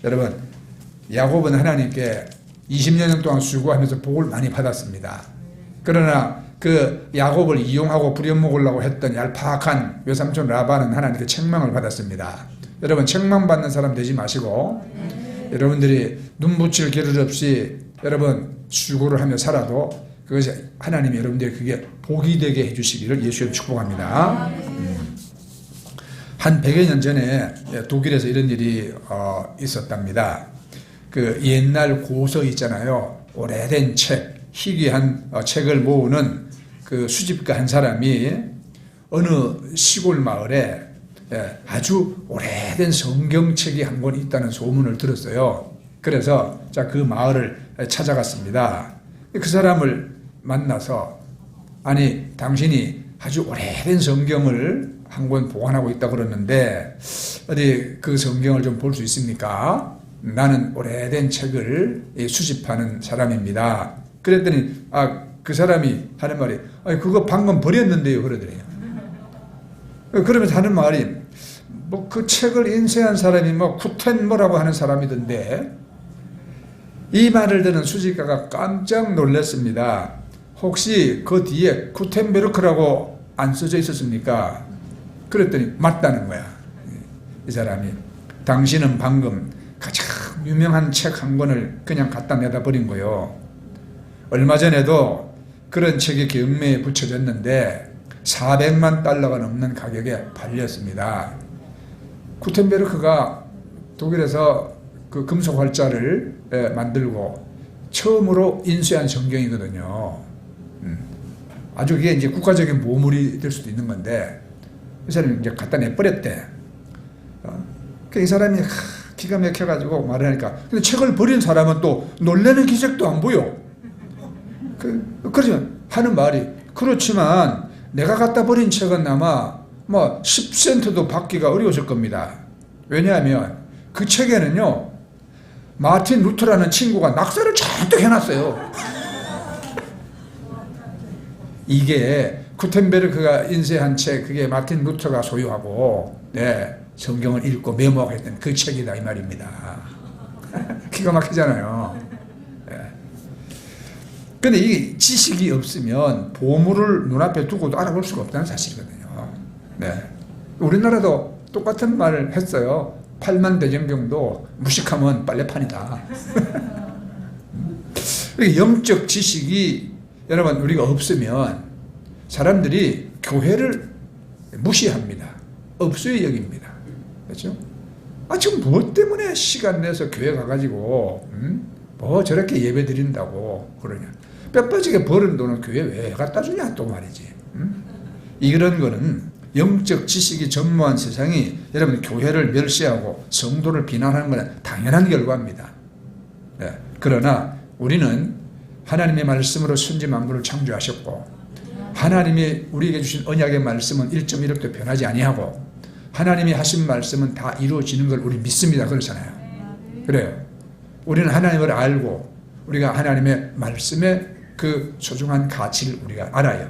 여러분, 야곱은 하나님께 20년 동안 수고하면서 복을 많이 받았습니다. 그러나 그 야곱을 이용하고 부려먹으려고 했던 얄팍한 외삼촌 라반은 하나님께 책망을 받았습니다. 여러분, 책망받는 사람 되지 마시고 여러분들이 눈 붙일 겨를 없이 여러분 수고를 하며 살아도 그것이 하나님이 여러분들에게 그게 복이 되게 해주시기를 예수님 축복합니다. 한 100여 년 전에 독일에서 이런 일이 있었답니다. 그 옛날 고서 있잖아요. 오래된 책, 희귀한 책을 모으는 그 수집가 한 사람이 어느 시골 마을에 아주 오래된 성경책이 한 권 있다는 소문을 들었어요. 그래서 그 마을을 찾아갔습니다. 그 사람을 만나서 아니 당신이 아주 오래된 성경을 한 권 보관하고 있다고 그러는데 어디 그 성경을 좀 볼 수 있습니까? 나는 오래된 책을 수집하는 사람입니다. 그랬더니 그 사람이 하는 말이 그거 방금 버렸는데요 그러더래요. 그러면서 하는 말이 뭐 그 책을 인쇄한 사람이 뭐 쿠텐머라고 하는 사람이던데 이 말을 듣는 수집가가 깜짝 놀랐습니다. 혹시 그 뒤에 쿠텐베르크라고 안 써져 있었습니까? 그랬더니 맞다는 거야. 이 사람이 당신은 방금 가장 유명한 책 한 권을 그냥 갖다 내다 버린 거요. 얼마 전에도 그런 책이 경매에 붙여졌는데 400만 달러가 넘는 가격에 팔렸습니다. 구텐베르크가 독일에서 그 금속 활자를 만들고 처음으로 인쇄한 성경이거든요. 아주 이게 이제 국가적인 보물이 될 수도 있는 건데 이 사람이 이제 갖다 내버렸대. 이 사람이 기가 막혀가지고 말하니까 근데 책을 버린 사람은 또 놀라는 기색도 안 보여. 그러면 하는 말이 그렇지만 내가 갖다 버린 책은 아마 뭐 10센트도 받기가 어려웠을 겁니다. 왜냐하면 그 책에는요 마틴 루터라는 친구가 낙서를 잔뜩 해놨어요. 이게 구텐베르크가 인쇄한 책 그게 마틴 루터가 소유하고 성경을 읽고 메모하고 했던 그 책이다 이 말입니다. 기가 막히잖아요. 근데 이 지식이 없으면 보물을 눈앞에 두고도 알아볼 수가 없다는 사실이거든요. 우리나라도 똑같은 말을 했어요. 8만 대장경도 무식하면 빨래판이다. 영적 지식이 여러분 우리가 없으면 사람들이 교회를 무시합니다. 없어요 여깁니다. 그렇죠? 지금 무엇 때문에 시간 내서 교회 가가지고 뭐 저렇게 예배 드린다고 그러냐. 뼈 빠지게 버는 돈은 교회 왜 갖다 주냐 또 말이지. 이런 거는 영적 지식이 전무한 세상이 여러분 교회를 멸시하고 성도를 비난하는 것은 당연한 결과입니다. 그러나 우리는 하나님의 말씀으로 천지 만물을 창조하셨고 하나님이 우리에게 주신 언약의 말씀은 1.1억도 변하지 아니하고 하나님이 하신 말씀은 다 이루어지는 걸 우리 믿습니다. 그렇잖아요. 그래요. 우리는 하나님을 알고 우리가 하나님의 말씀의 그 소중한 가치를 우리가 알아요.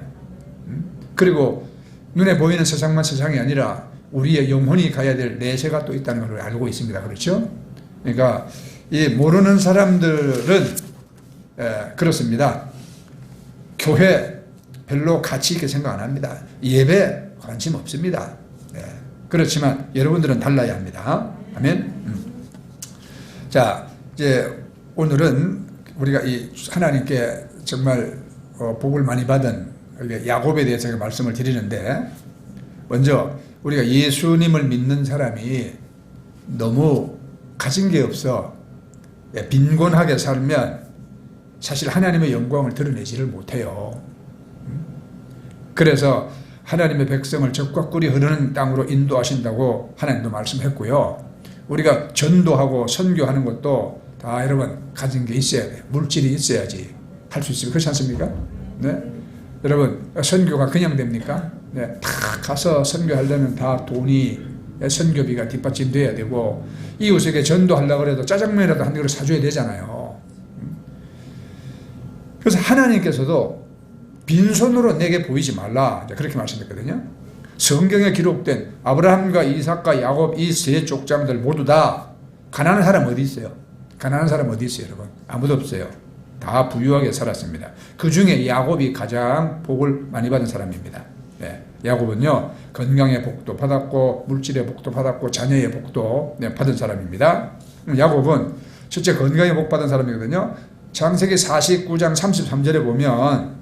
그리고 눈에 보이는 세상만 세상이 아니라 우리의 영혼이 가야 될 내세가 또 있다는 걸 알고 있습니다. 그렇죠? 그러니까 이 모르는 사람들은 그렇습니다. 교회 별로 가치 있게 생각 안 합니다. 예배 관심 없습니다. 그렇지만 여러분들은 달라야 합니다. 아멘. 자, 이제 오늘은 우리가 이 하나님께 정말 복을 많이 받은 야곱에 대해서 제가 말씀을 드리는데 먼저 우리가 예수님을 믿는 사람이 너무 가진 게 없어 빈곤하게 살면 사실 하나님의 영광을 드러내지를 못해요. 그래서 하나님의 백성을 적과 꿀이 흐르는 땅으로 인도하신다고 하나님도 말씀했고요. 우리가 전도하고 선교하는 것도 다 여러분 가진 게 있어야 돼요. 물질이 있어야지 할 수 있습니다. 그렇지 않습니까? 여러분 선교가 그냥 됩니까? 다 가서 선교하려면 다 돈이 선교비가 뒷받침돼야 되고 이웃에게 전도하려고 해도 짜장면이라도 한 그릇 사줘야 되잖아요. 그래서 하나님께서도 빈손으로 내게 보이지 말라 그렇게 말씀했거든요. 성경에 기록된 아브라함과 이삭과 야곱 이 세 족장들 모두 다 가난한 사람 어디 있어요? 가난한 사람 어디 있어요, 여러분? 아무도 없어요. 다 부유하게 살았습니다. 그 중에 야곱이 가장 복을 많이 받은 사람입니다. 네, 야곱은요, 건강의 복도 받았고, 물질의 복도 받았고, 자녀의 복도 받은 사람입니다. 야곱은 첫째 건강의 복 받은 사람이거든요. 창세기 49장 33절에 보면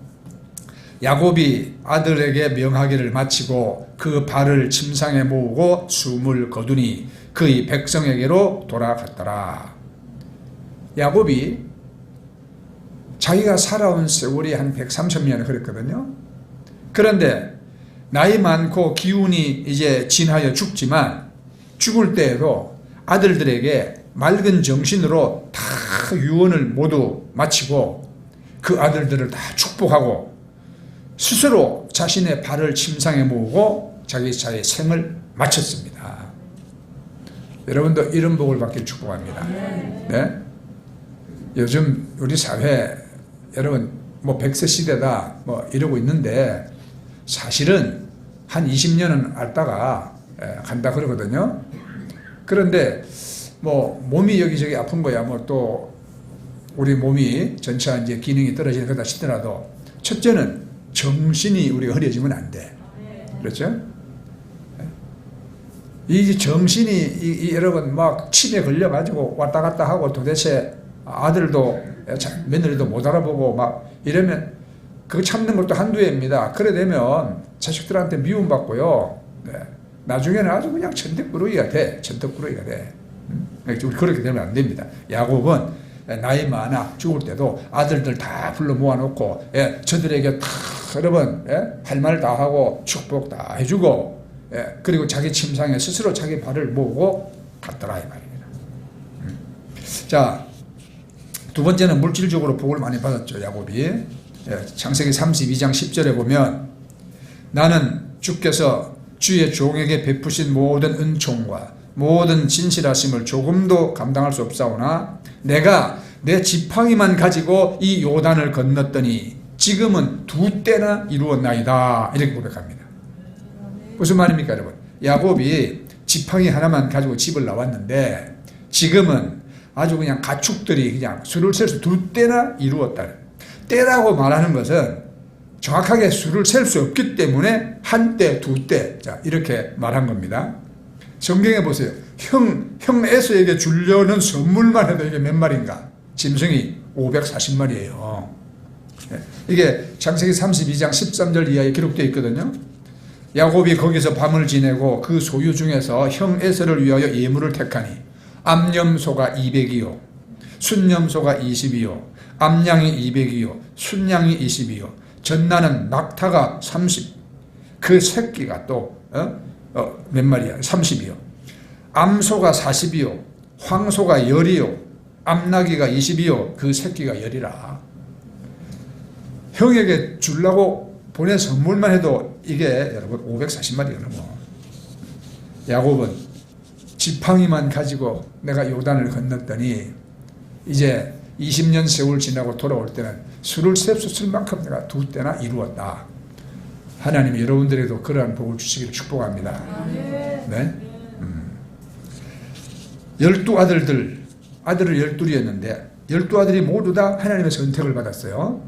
야곱이 아들에게 명하기를 마치고 그 발을 침상에 모으고 숨을 거두니 그의 백성에게로 돌아갔더라. 야곱이 자기가 살아온 세월이 한 130년을 그랬거든요. 그런데 나이 많고 기운이 이제 진하여 죽지만 죽을 때에도 아들들에게 맑은 정신으로 다 유언을 모두 마치고 그 아들들을 다 축복하고 스스로 자신의 발을 침상에 모으고 자기 생을 마쳤습니다. 여러분도 이런 복을 받길 축복합니다. 네? 요즘 우리 사회 여러분 뭐 100세 시대다 뭐 이러고 있는데 사실은 한 20년은 앓다가 간다 그러거든요. 그런데 뭐 몸이 여기저기 아픈 거야 뭐 또 우리 몸이 전체 이제 기능이 떨어지는 거다 싶더라도 첫째는 정신이 우리가 흐려지면 안 돼. 그렇죠? 이 정신이 여러분 막 침에 걸려가지고 왔다 갔다 하고 도대체 아들도 며느리도 못 알아보고 막 이러면 그거 참는 것도 한두 해입니다. 그래 되면 자식들한테 미움받고요. 네. 나중에는 아주 그냥 천덕꾸러기가 돼. 천덕꾸러기가 돼. 우리 그렇게 되면 안 됩니다. 야곱은 나이 많아 죽을 때도 아들들 다 불러 모아놓고 저들에게 다 여러분 할 말 다 하고 축복 다 해주고 그리고 자기 침상에 스스로 자기 발을 모으고 갔더라 이 말입니다. 자, 두 번째는 물질적으로 복을 많이 받았죠. 야곱이. 창세기 32장 10절에 보면 나는 주께서 주의 종에게 베푸신 모든 은총과 모든 진실하심을 조금도 감당할 수 없사오나 내가 내 지팡이만 가지고 이 요단을 건넜더니 지금은 2때나 이루었나이다. 이렇게 고백합니다. 무슨 말입니까 여러분? 야곱이 지팡이 하나만 가지고 집을 나왔는데 지금은 아주 그냥 가축들이 그냥 수를 셀 수 2때나 이루었다. 때라고 말하는 것은 정확하게 수를 셀 수 없기 때문에 한 때, 2때 자 이렇게 말한 겁니다. 성경에 보세요. 형 에서에게 주려는 선물만 해도 이게 몇 마리인가? 짐승이 540마리예요. 이게 창세기 32장 13절 이하에 기록되어 있거든요. 야곱이 거기서 밤을 지내고 그 소유 중에서 형 에서를 위하여 예물을 택하니 암염소가 200이요 순염소가 20이요 암양이 200이요 순양이 20이요 전나는 낙타가 30 그 새끼가 또 몇 마리야? 30이요 암소가 40이요 황소가 10이요 암나귀가 20이요 그 새끼가 10이라. 형에게 주려고 보낸 선물만 해도 이게 여러분 540마리가 넘어. 야곱은 지팡이만 가지고 내가 요단을 건넜더니 이제 20년 세월 지나고 돌아올 때는 수를 셀 수 있을 만큼 내가 2때나 이루었다. 하나님이 여러분들에게도 그러한 복을 주시기를 축복합니다. 네? 12아들들, 아들을 12이었는데 12아들이 모두 다 하나님의 선택을 받았어요.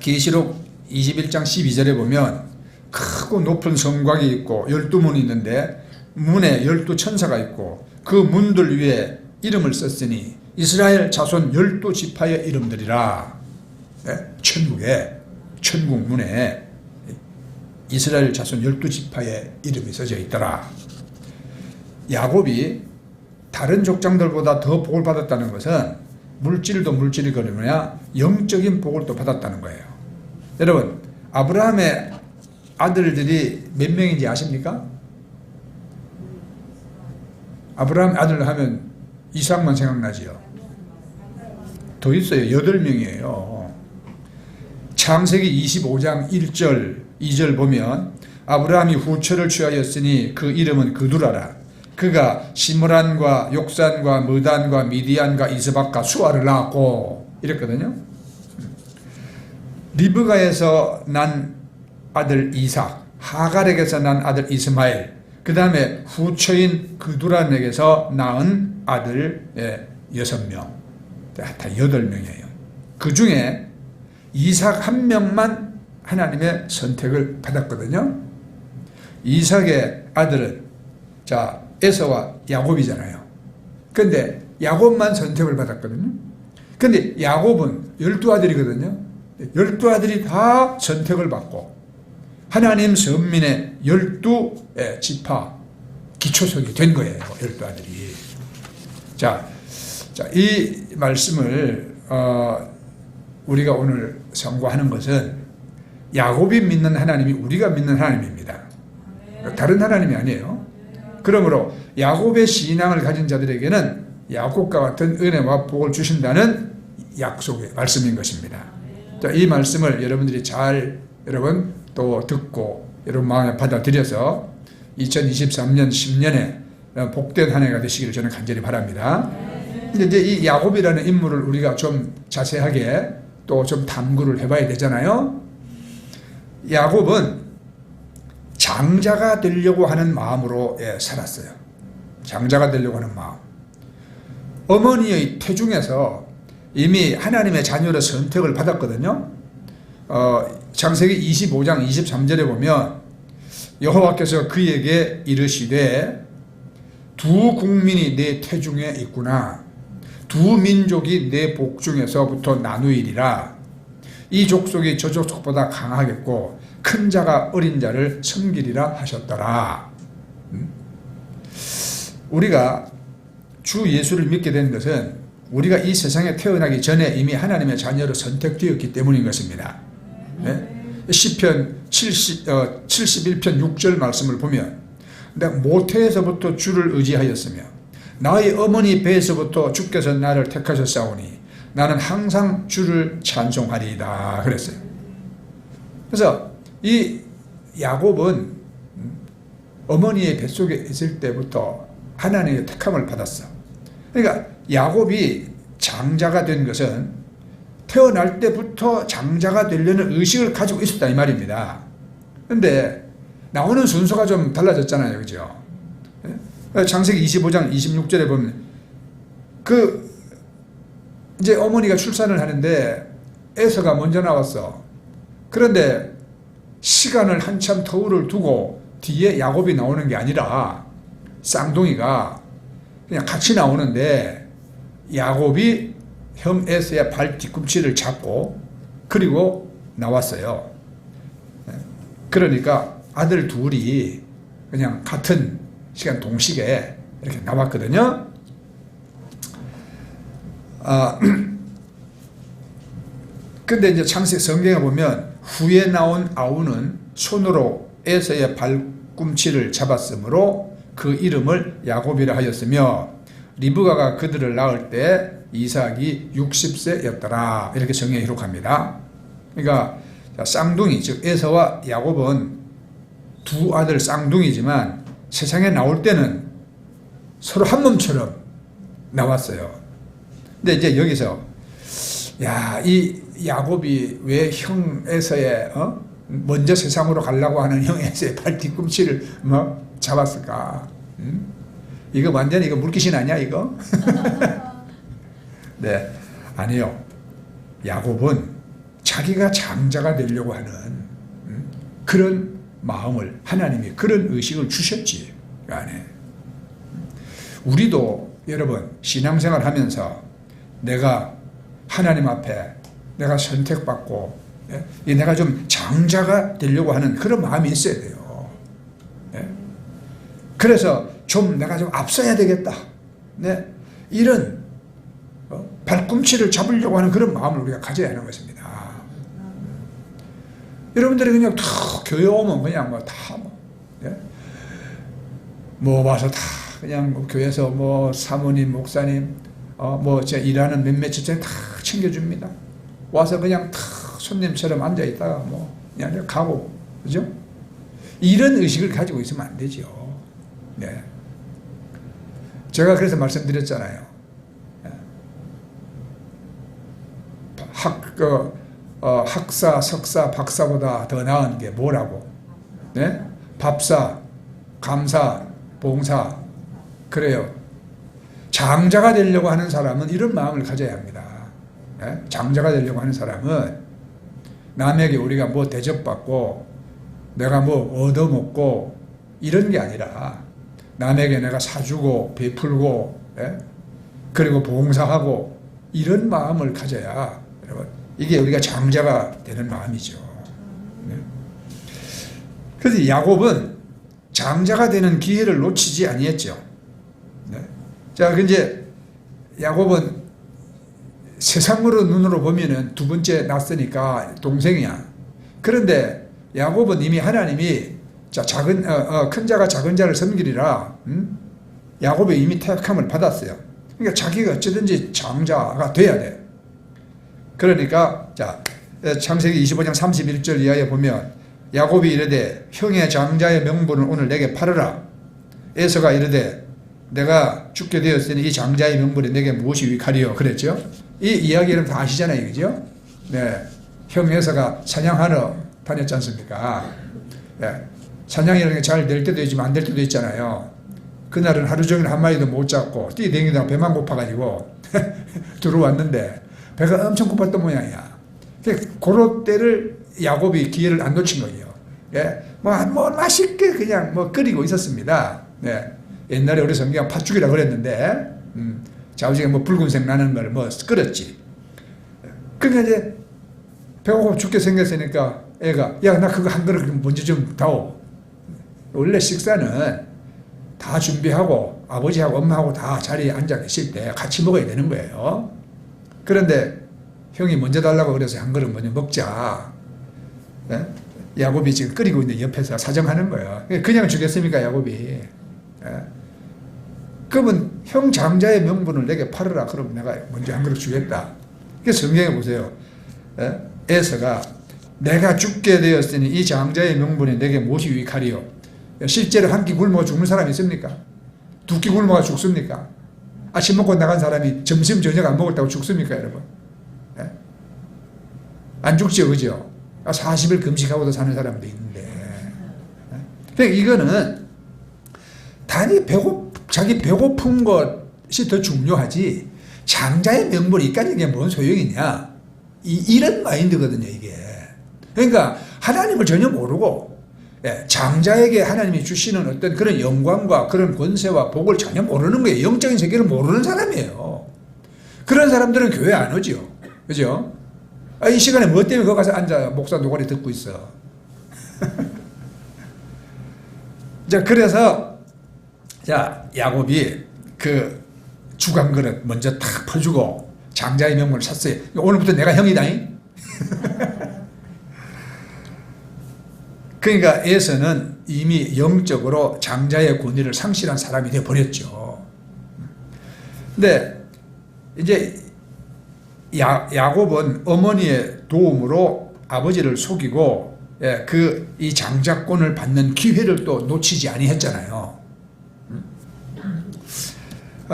계시록 21장 12절에 보면 크고 높은 성곽이 있고 12문이 있는데 문에 12천사가 있고 그 문들 위에 이름을 썼으니 이스라엘 자손 12지파의 이름들이라. 네? 천국 문에 이스라엘 자손 12지파의 이름이 써져 있더라. 야곱이 다른 족장들보다 더 복을 받았다는 것은 물질도 물질이거니와 영적인 복을 또 받았다는 거예요. 여러분, 아브라함의 아들들이 몇 명인지 아십니까? 아브라함 아들 하면 이삭만 생각나지요. 더 있어요. 8명이에요. 창세기 25장 1절 2절 보면 아브라함이 후처를 취하였으니 그 이름은 그두라라. 그가 시므란과 욕산과 무단과 미디안과 이스박과 수아를 낳았고 이랬거든요. 리브가에서 난 아들 이삭, 하갈에게서 난 아들 이스마엘, 그 다음에 후처인 그두란에게서 낳은 아들 6명, 다 8명이에요. 그 중에 이삭 한 명만 하나님의 선택을 받았거든요. 이삭의 아들은 자 에서와 야곱이잖아요. 근데 야곱만 선택을 받았거든요. 근데 야곱은 12아들이거든요. 12아들이 다 선택을 받고 하나님 선민의 12지파 기초석이 된 거예요. 12아들이. 자, 이 말씀을 우리가 오늘 선고하는 것은 야곱이 믿는 하나님이 우리가 믿는 하나님입니다. 다른 하나님이 아니에요. 그러므로 야곱의 신앙을 가진 자들에게는 야곱과 같은 은혜와 복을 주신다는 약속의 말씀인 것입니다. 자, 이 말씀을 여러분들이 잘 여러분 또 듣고 여러분 마음에 받아들여서 2023년 10년에 복된 한 해가 되시기를 저는 간절히 바랍니다. 근데 이제 이 야곱이라는 인물을 우리가 좀 자세하게 또 좀 탐구를 해봐야 되잖아요. 야곱은 장자가 되려고 하는 마음으로 살았어요. 장자가 되려고 하는 마음. 어머니의 태중에서 이미 하나님의 자녀로 선택을 받았거든요. 창세기 25장 23절에 보면 여호와께서 그에게 이르시되 두 국민이 내 태중에 있구나. 두 민족이 내 복중에서부터 나누이리라. 이 족속이 저 족속보다 강하겠고 큰 자가 어린 자를 섬기리라 하셨더라. 우리가 주 예수를 믿게 된 것은 우리가 이 세상에 태어나기 전에 이미 하나님의 자녀로 선택되었기 때문인 것입니다. 네? 시편 71편 6절 말씀을 보면 내가 모태에서부터 주를 의지하였으며 나의 어머니 배에서부터 주께서 나를 택하셨사오니 나는 항상 주를 찬송하리이다 그랬어요. 그래서 이 야곱은 어머니의 뱃속에 있을 때부터 하나님의 택함을 받았어. 그러니까 야곱이 장자가 된 것은 태어날 때부터 장자가 되려는 의식을 가지고 있었다 이 말입니다. 그런데 나오는 순서가 좀 달라졌잖아요. 그죠? 창세기 25장 26절에 보면 이제 어머니가 출산을 하는데 에서가 먼저 나왔어. 그런데 시간을 한참 터울을 두고 뒤에 야곱이 나오는 게 아니라 쌍둥이가 그냥 같이 나오는데 야곱이 형 에서의 발 뒤꿈치를 잡고 그리고 나왔어요. 그러니까 아들 둘이 그냥 같은 시간 동시에 이렇게 나왔거든요. 근데 이제 창세기 성경에 보면 후에 나온 아우는 손으로 에서의 발꿈치를 잡았으므로 그 이름을 야곱이라 하였으며 리브가가 그들을 낳을 때 이삭이 60세였더라 이렇게 성경에 기록합니다. 그러니까 쌍둥이 즉 에서와 야곱은 두 아들 쌍둥이지만 세상에 나올 때는 서로 한 몸처럼 나왔어요. 근데 이제 여기서 이 야곱이 왜 형 에서의 먼저 세상으로 가려고 하는 형 에서의 발 뒤꿈치를 잡았을까? 이거 완전히 이거 물귀신 아니야 이거? 네, 아니요. 야곱은 자기가 장자가 되려고 하는 그런 마음을 하나님이 그런 의식을 주셨지 그 안에. 우리도 여러분 신앙생활 하면서 내가 하나님 앞에 내가 선택받고 내가 좀 장자가 되려고 하는 그런 마음이 있어야 돼요. 그래서 좀 내가 좀 앞서야 되겠다. 이런 발꿈치를 잡으려고 하는 그런 마음을 우리가 가져야 하는 것입니다. 여러분들이 그냥 다 교회 오면 그냥 와서 다 그냥 교회에서 사모님, 목사님, 제가 일하는 몇몇 직장에 다 챙겨줍니다. 와서 그냥 다 손님처럼 앉아있다가 그냥 가고, 그죠? 이런 의식을 가지고 있으면 안 되죠. 네. 제가 그래서 말씀드렸잖아요. 학사, 석사, 박사보다 더 나은 게 뭐라고? 네? 밥사, 감사, 봉사. 그래요. 장자가 되려고 하는 사람은 이런 마음을 가져야 합니다. 예? 장자가 되려고 하는 사람은 남에게 우리가 뭐 대접받고 내가 뭐 얻어먹고 이런 게 아니라 남에게 내가 사주고 베풀고, 예? 그리고 봉사하고 이런 마음을 가져야, 여러분, 이게 우리가 장자가 되는 마음이죠. 네? 그래서 야곱은 장자가 되는 기회를 놓치지 아니했죠. 네? 자, 이제 야곱은 세상으로 눈으로 보면은 두 번째 낳았으니까 동생이야. 그런데 야곱은 이미 하나님이 큰 자가 작은 자를 섬기리라. 야곱이 이미 택함을 받았어요. 그러니까 자기가 어찌든지 장자가 돼야 돼. 그러니까 창세기 25장 31절 이하에 보면 야곱이 이르되 형의 장자의 명분을 오늘 내게 팔으라. 에서가 이르되 내가 죽게 되었으니 이 장자의 명분이 내게 무엇이 유익하리요? 그랬죠. 이 이야기는 다 아시잖아요, 그죠? 네, 형 에서가 사냥하러 다녔지 않습니까? 네. 사냥이라는 게 잘 될 때도 있지만 안 될 때도 있잖아요. 그날은 하루 종일 한 마리도 못 잡고 뛰어다니다가 배만 고파가지고 들어왔는데 배가 엄청 고팠던 모양이야. 그런 때를 야곱이 기회를 안 놓친 거예요. 예? 뭐 맛있게 그냥 뭐 끓이고 있었습니다. 네. 옛날에 우리 성경 팥죽이라 그랬는데 자우지가 뭐 붉은색 나는 걸 뭐 끓였지. 그러니까 이제 배고파 죽게 생겼으니까 애가 야 나 그거 한 그릇 먼저 좀 다오. 원래 식사는 다 준비하고 아버지하고 엄마하고 다 자리에 앉아 계실 때 같이 먹어야 되는 거예요. 그런데 형이 먼저 달라고 그래서 한 그릇 먼저 먹자. 예? 야곱이 지금 끓이고 있는데 옆에서 사정하는 거예요. 그냥 주겠습니까 야곱이. 예? 그러면 형 장자의 명분을 내게 팔으라. 그럼 내가 먼저 한 그릇 주겠다. 그래서 성경에 보세요. 예? 에서가 내가 죽게 되었으니 이 장자의 명분이 내게 무엇이 유익하리요? 실제로 한 끼 굶어 죽는 사람이 있습니까? 두 끼 굶어가 죽습니까? 아침 먹고 나간 사람이 점심 저녁 안 먹었다고 죽습니까, 여러분? 예? 안 죽죠, 그죠? 40일 금식하고도 사는 사람도 있는데. 예? 그러니까 이거는 단지 자기 배고픈 것이 더 중요하지 장자의 명분이 있다는 게 뭔 소용이냐? 이런 마인드거든요, 이게. 그러니까 하나님을 전혀 모르고 장자에게 하나님이 주시는 어떤 그런 영광과 그런 권세와 복을 전혀 모르는 거예요. 영적인 세계를 모르는 사람이에요. 그런 사람들은 교회 안 오죠. 그죠? 이 시간에 뭐 때문에 거기 가서 앉아 목사 노가리 듣고 있어. 자, 그래서 야곱이 그 죽 한 그릇 먼저 탁 퍼주고 장자의 명분을 샀어요. 오늘부터 내가 형이다잉. 그러니까 에서는 이미 영적으로 장자의 권위를 상실한 사람이 되어버렸죠. 근데 이제 야곱은 어머니의 도움으로 아버지를 속이고 이 장자권을 받는 기회를 또 놓치지 아니했잖아요.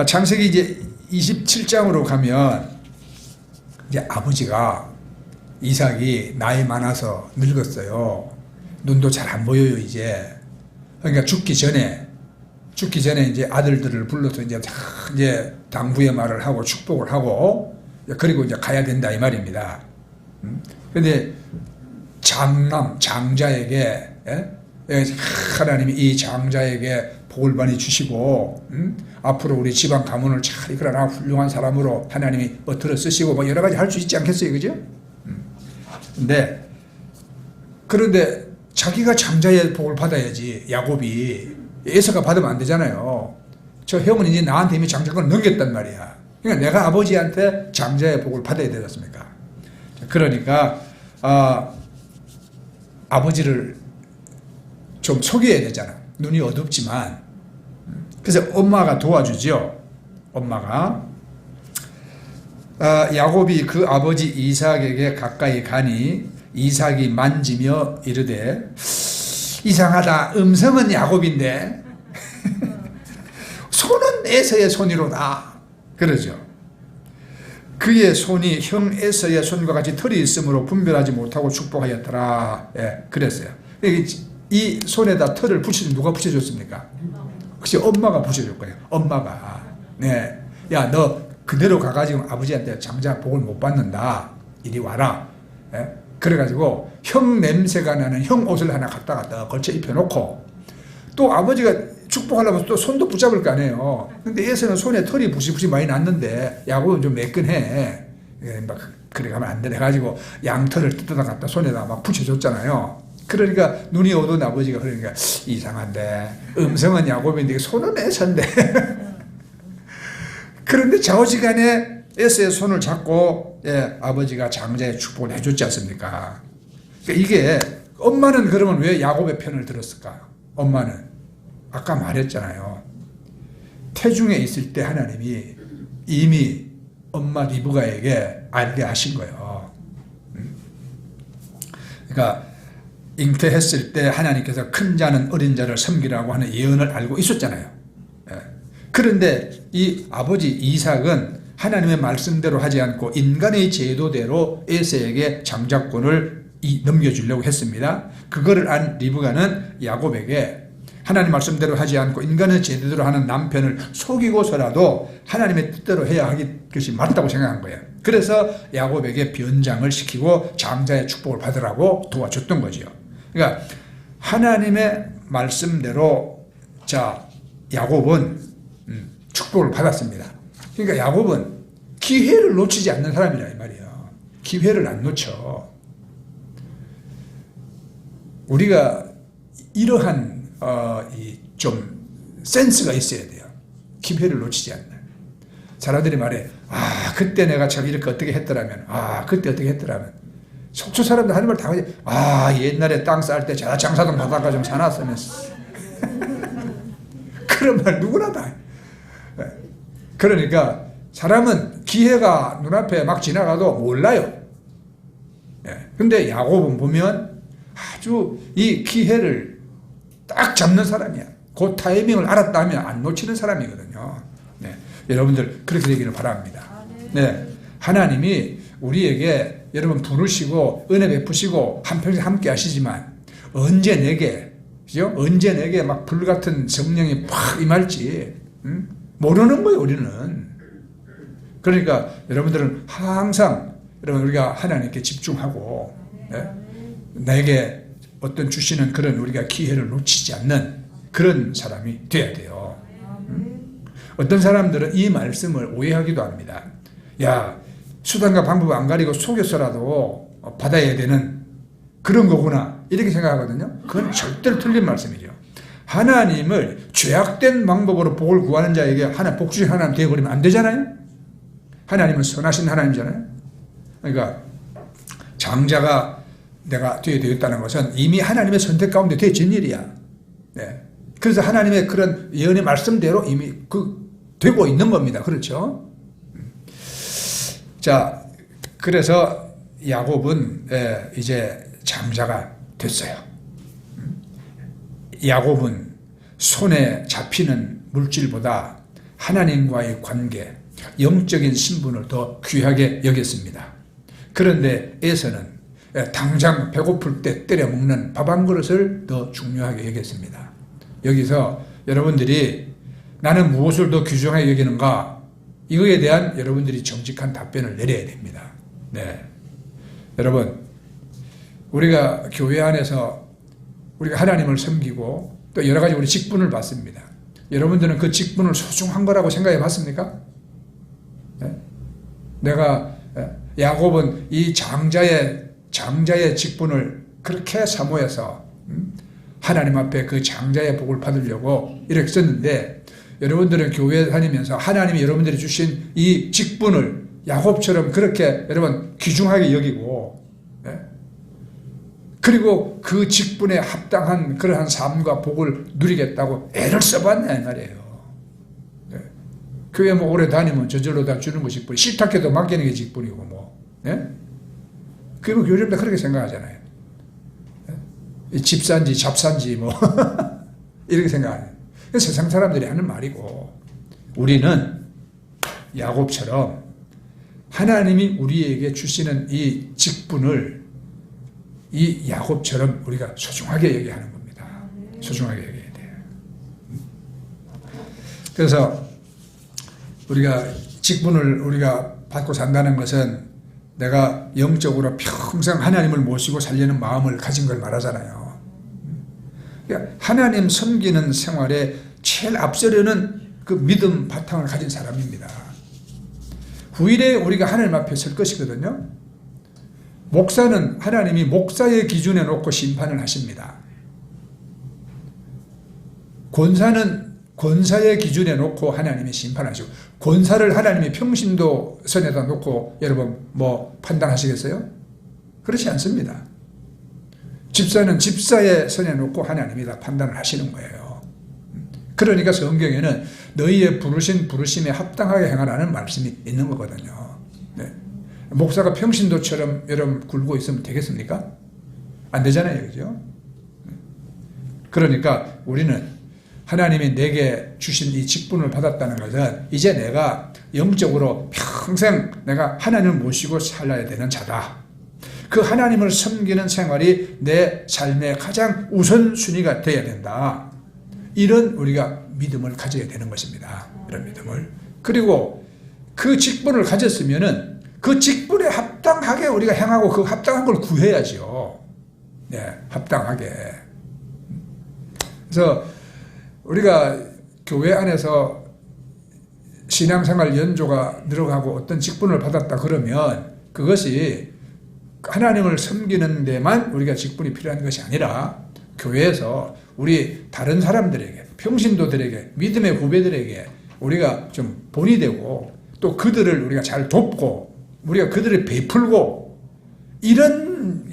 창세기 이제 27장으로 가면 이제 아버지가 이삭이 나이 많아서 늙었어요. 눈도 잘 안 보여요, 이제. 그러니까 죽기 전에 이제 아들들을 불러서 이제 당부의 말을 하고 축복을 하고 그리고 이제 가야 된다 이 말입니다. 근데 장자에게 하나님이 이 장자에게 복을 많이 주시고 앞으로 우리 집안 가문을 잘 이끌어나 훌륭한 사람으로 하나님이 들어 쓰시고 뭐 여러 가지 할 수 있지 않겠어요, 그죠? 그런데 자기가 장자의 복을 받아야지. 야곱이 에서가 받으면 안 되잖아요. 저 형은 이제 나한테 이미 장자권을 넘겼단 말이야. 그러니까 내가 아버지한테 장자의 복을 받아야 되지 않습니까? 그러니까 아버지를 좀 속여야 되잖아. 눈이 어둡지만. 그래서 엄마가 도와주죠. 엄마가 야곱이 그 아버지 이삭에게 가까이 가니 이삭이 만지며 이르되 이상하다. 음성은 야곱인데 손은 에서의 손이로다. 그러죠. 그의 손이 형 에서의 손과 같이 털이 있으므로 분별하지 못하고 축복하였더라. 그랬어요. 이 손에다 털을 누가 붙여줬습니까? 혹시 엄마가 붙여줄 거예요. 엄마가. 네. 야, 너 그대로 가가지고 아버지한테 장자 복을 못 받는다. 이리 와라. 예? 그래가지고 형 냄새가 나는 형 옷을 하나 갖다가 더 걸쳐 입혀놓고 또 아버지가 축복하려면 또 손도 붙잡을 거 아니에요. 근데 얘서는 손에 털이 부시부시 많이 났는데 야구는 좀 매끈해. 예, 막 그래 가면 안 돼. 해가지고 양털을 뜯어다 갖다 손에다 막 붙여줬잖아요. 그러니까 눈이 어두운 아버지가 그러니까 이상한데 음성은 야곱인데 손은 에서인데 그런데 좌우지간에 에서의 손을 잡고 예, 아버지가 장자의 축복을 해줬지 않습니까? 그러니까 이게 엄마는 그러면 왜 야곱의 편을 들었을까? 엄마는 아까 말했잖아요. 태중에 있을 때 하나님이 이미 엄마 리브가에게 알게 하신 거예요. 그러니까 잉태했을 때 하나님께서 큰 자는 어린 자를 섬기라고 하는 예언을 알고 있었잖아요. 그런데 이 아버지 이삭은 하나님의 말씀대로 하지 않고 인간의 제도대로 에서에게 장자권을 넘겨주려고 했습니다. 그거를 안 리브가는 야곱에게 하나님 말씀대로 하지 않고 인간의 제도대로 하는 남편을 속이고서라도 하나님의 뜻대로 해야 하기 것이 맞다고 생각한 거예요. 그래서 야곱에게 변장을 시키고 장자의 축복을 받으라고 도와줬던 거죠. 그러니까 하나님의 말씀대로 자 야곱은 축복을 받았습니다. 그러니까 야곱은 기회를 놓치지 않는 사람이라 이 말이에요. 기회를 안 놓쳐. 우리가 이러한 좀 센스가 있어야 돼요. 기회를 놓치지 않는. 사람들이 말해, 아 그때 내가 참 이렇게 어떻게 했더라면, 아 그때 어떻게 했더라면. 속초 사람들 하는 말 다 하지. 아 옛날에 땅 쌀 때 제가 장사동 바닷가 좀 사놨으면. 그런 말 누구나 다 해. 그러니까 사람은 기회가 눈앞에 막 지나가도 몰라요. 근데 야곱은 보면 아주 이 기회를 딱 잡는 사람이야. 그 타이밍을 알았다면 안 놓치는 사람이거든요. 네. 여러분들 그렇게 되기를 바랍니다. 네. 하나님이 우리에게 여러분 부르시고 은혜 베푸시고 한평생 함께 하시지만 언제 내게 그죠? 언제 내게 막 불같은 성령이 팍 임할지 모르는 거예요. 우리는. 그러니까 여러분들은 항상 여러분 우리가 하나님께 집중하고 네? 내게 어떤 주시는 그런 우리가 기회를 놓치지 않는 그런 사람이 돼야 돼요. 어떤 사람들은 이 말씀을 오해하기도 합니다. 야, 수단과 방법을 안 가리고 속여서라도 받아야 되는 그런 거구나 이렇게 생각하거든요. 그건 절대로 틀린 말씀이죠. 하나님을 죄악된 방법으로 복을 구하는 자에게 하나 복주신 하나님 되어버리면 안 되잖아요. 하나님은 선하신 하나님이잖아요. 그러니까 장자가 내가 되었다는 것은 이미 하나님의 선택 가운데 되어진 일이야. 네. 그래서 하나님의 그런 예언의 말씀대로 이미 되고 있는 겁니다. 그렇죠? 자, 그래서 야곱은 이제 장자가 됐어요. 야곱은 손에 잡히는 물질보다 하나님과의 관계, 영적인 신분을 더 귀하게 여겼습니다. 그런데 에서는 당장 배고플 때 때려 먹는 밥 한 그릇을 더 중요하게 여겼습니다. 여기서 여러분들이 나는 무엇을 더 귀중하게 여기는가? 이거에 대한 여러분들이 정직한 답변을 내려야 됩니다. 네. 여러분, 우리가 교회 안에서 우리가 하나님을 섬기고 또 여러 가지 우리 직분을 받습니다. 여러분들은 그 직분을 소중한 거라고 생각해 봤습니까? 네? 내가 야곱은 이 장자의 직분을 그렇게 사모해서 하나님 앞에 그 장자의 복을 받으려고 이렇게 썼는데 여러분들은 교회에 다니면서 하나님이 여러분들이 주신 이 직분을 야곱처럼 그렇게 여러분 귀중하게 여기고 그리고 그 직분에 합당한 그러한 삶과 복을 누리겠다고 애를 써봤냐 이 말이에요. 네. 교회 뭐 오래 다니면 저절로 다 주는 거 직분, 싫다 해도 맡기는 게 직분이고 뭐. 네? 그리고 요즘 다 그렇게 생각하잖아요. 네? 집산지 잡산지 뭐 이렇게 생각하는. 세상 사람들이 하는 말이고 우리는 야곱처럼 하나님이 우리에게 주시는 이 직분을 이 야곱처럼 우리가 소중하게 얘기하는 겁니다. 소중하게 여겨야 돼요. 그래서 우리가 직분을 우리가 받고 산다는 것은 내가 영적으로 평생 하나님을 모시고 살려는 마음을 가진 걸 말하잖아요. 그러니까 하나님 섬기는 생활에 제일 앞서려는 그 믿음 바탕을 가진 사람입니다. 후일에 우리가 하나님 앞에 설 것이거든요. 목사는 하나님이 목사의 기준에 놓고 심판을 하십니다. 권사는 권사의 기준에 놓고 하나님이 심판하시고, 권사를 하나님이 평신도 선에다 놓고 여러분 뭐 판단하시겠어요? 그렇지 않습니다. 집사는 집사의 선에 놓고 하나님이 다 판단을 하시는 거예요. 그러니까 성경에는 너희의 부르심에 합당하게 행하라는 말씀이 있는 거거든요. 네. 목사가 평신도처럼 여러분 굴고 있으면 되겠습니까? 안 되잖아요. 그죠? 그러니까 우리는 하나님이 내게 주신 이 직분을 받았다는 것은 이제 내가 영적으로 평생 내가 하나님을 모시고 살아야 되는 자다. 그 하나님을 섬기는 생활이 내 삶의 가장 우선순위가 되어야 된다. 이런 우리가 믿음을 가져야 되는 것입니다. 이런 믿음을. 그리고 그 직분을 가졌으면은 그 직분에 합당하게 우리가 행하고 그 합당한 걸 구해야죠. 네, 합당하게. 그래서 우리가 교회 안에서 신앙생활 연조가 늘어가고 어떤 직분을 받았다 그러면 그것이 하나님을 섬기는 데만 우리가 직분이 필요한 것이 아니라 교회에서 우리 다른 사람들에게, 평신도들에게, 믿음의 후배들에게 우리가 좀 본이 되고 또 그들을 우리가 잘 돕고 우리가 그들을 베풀고 이런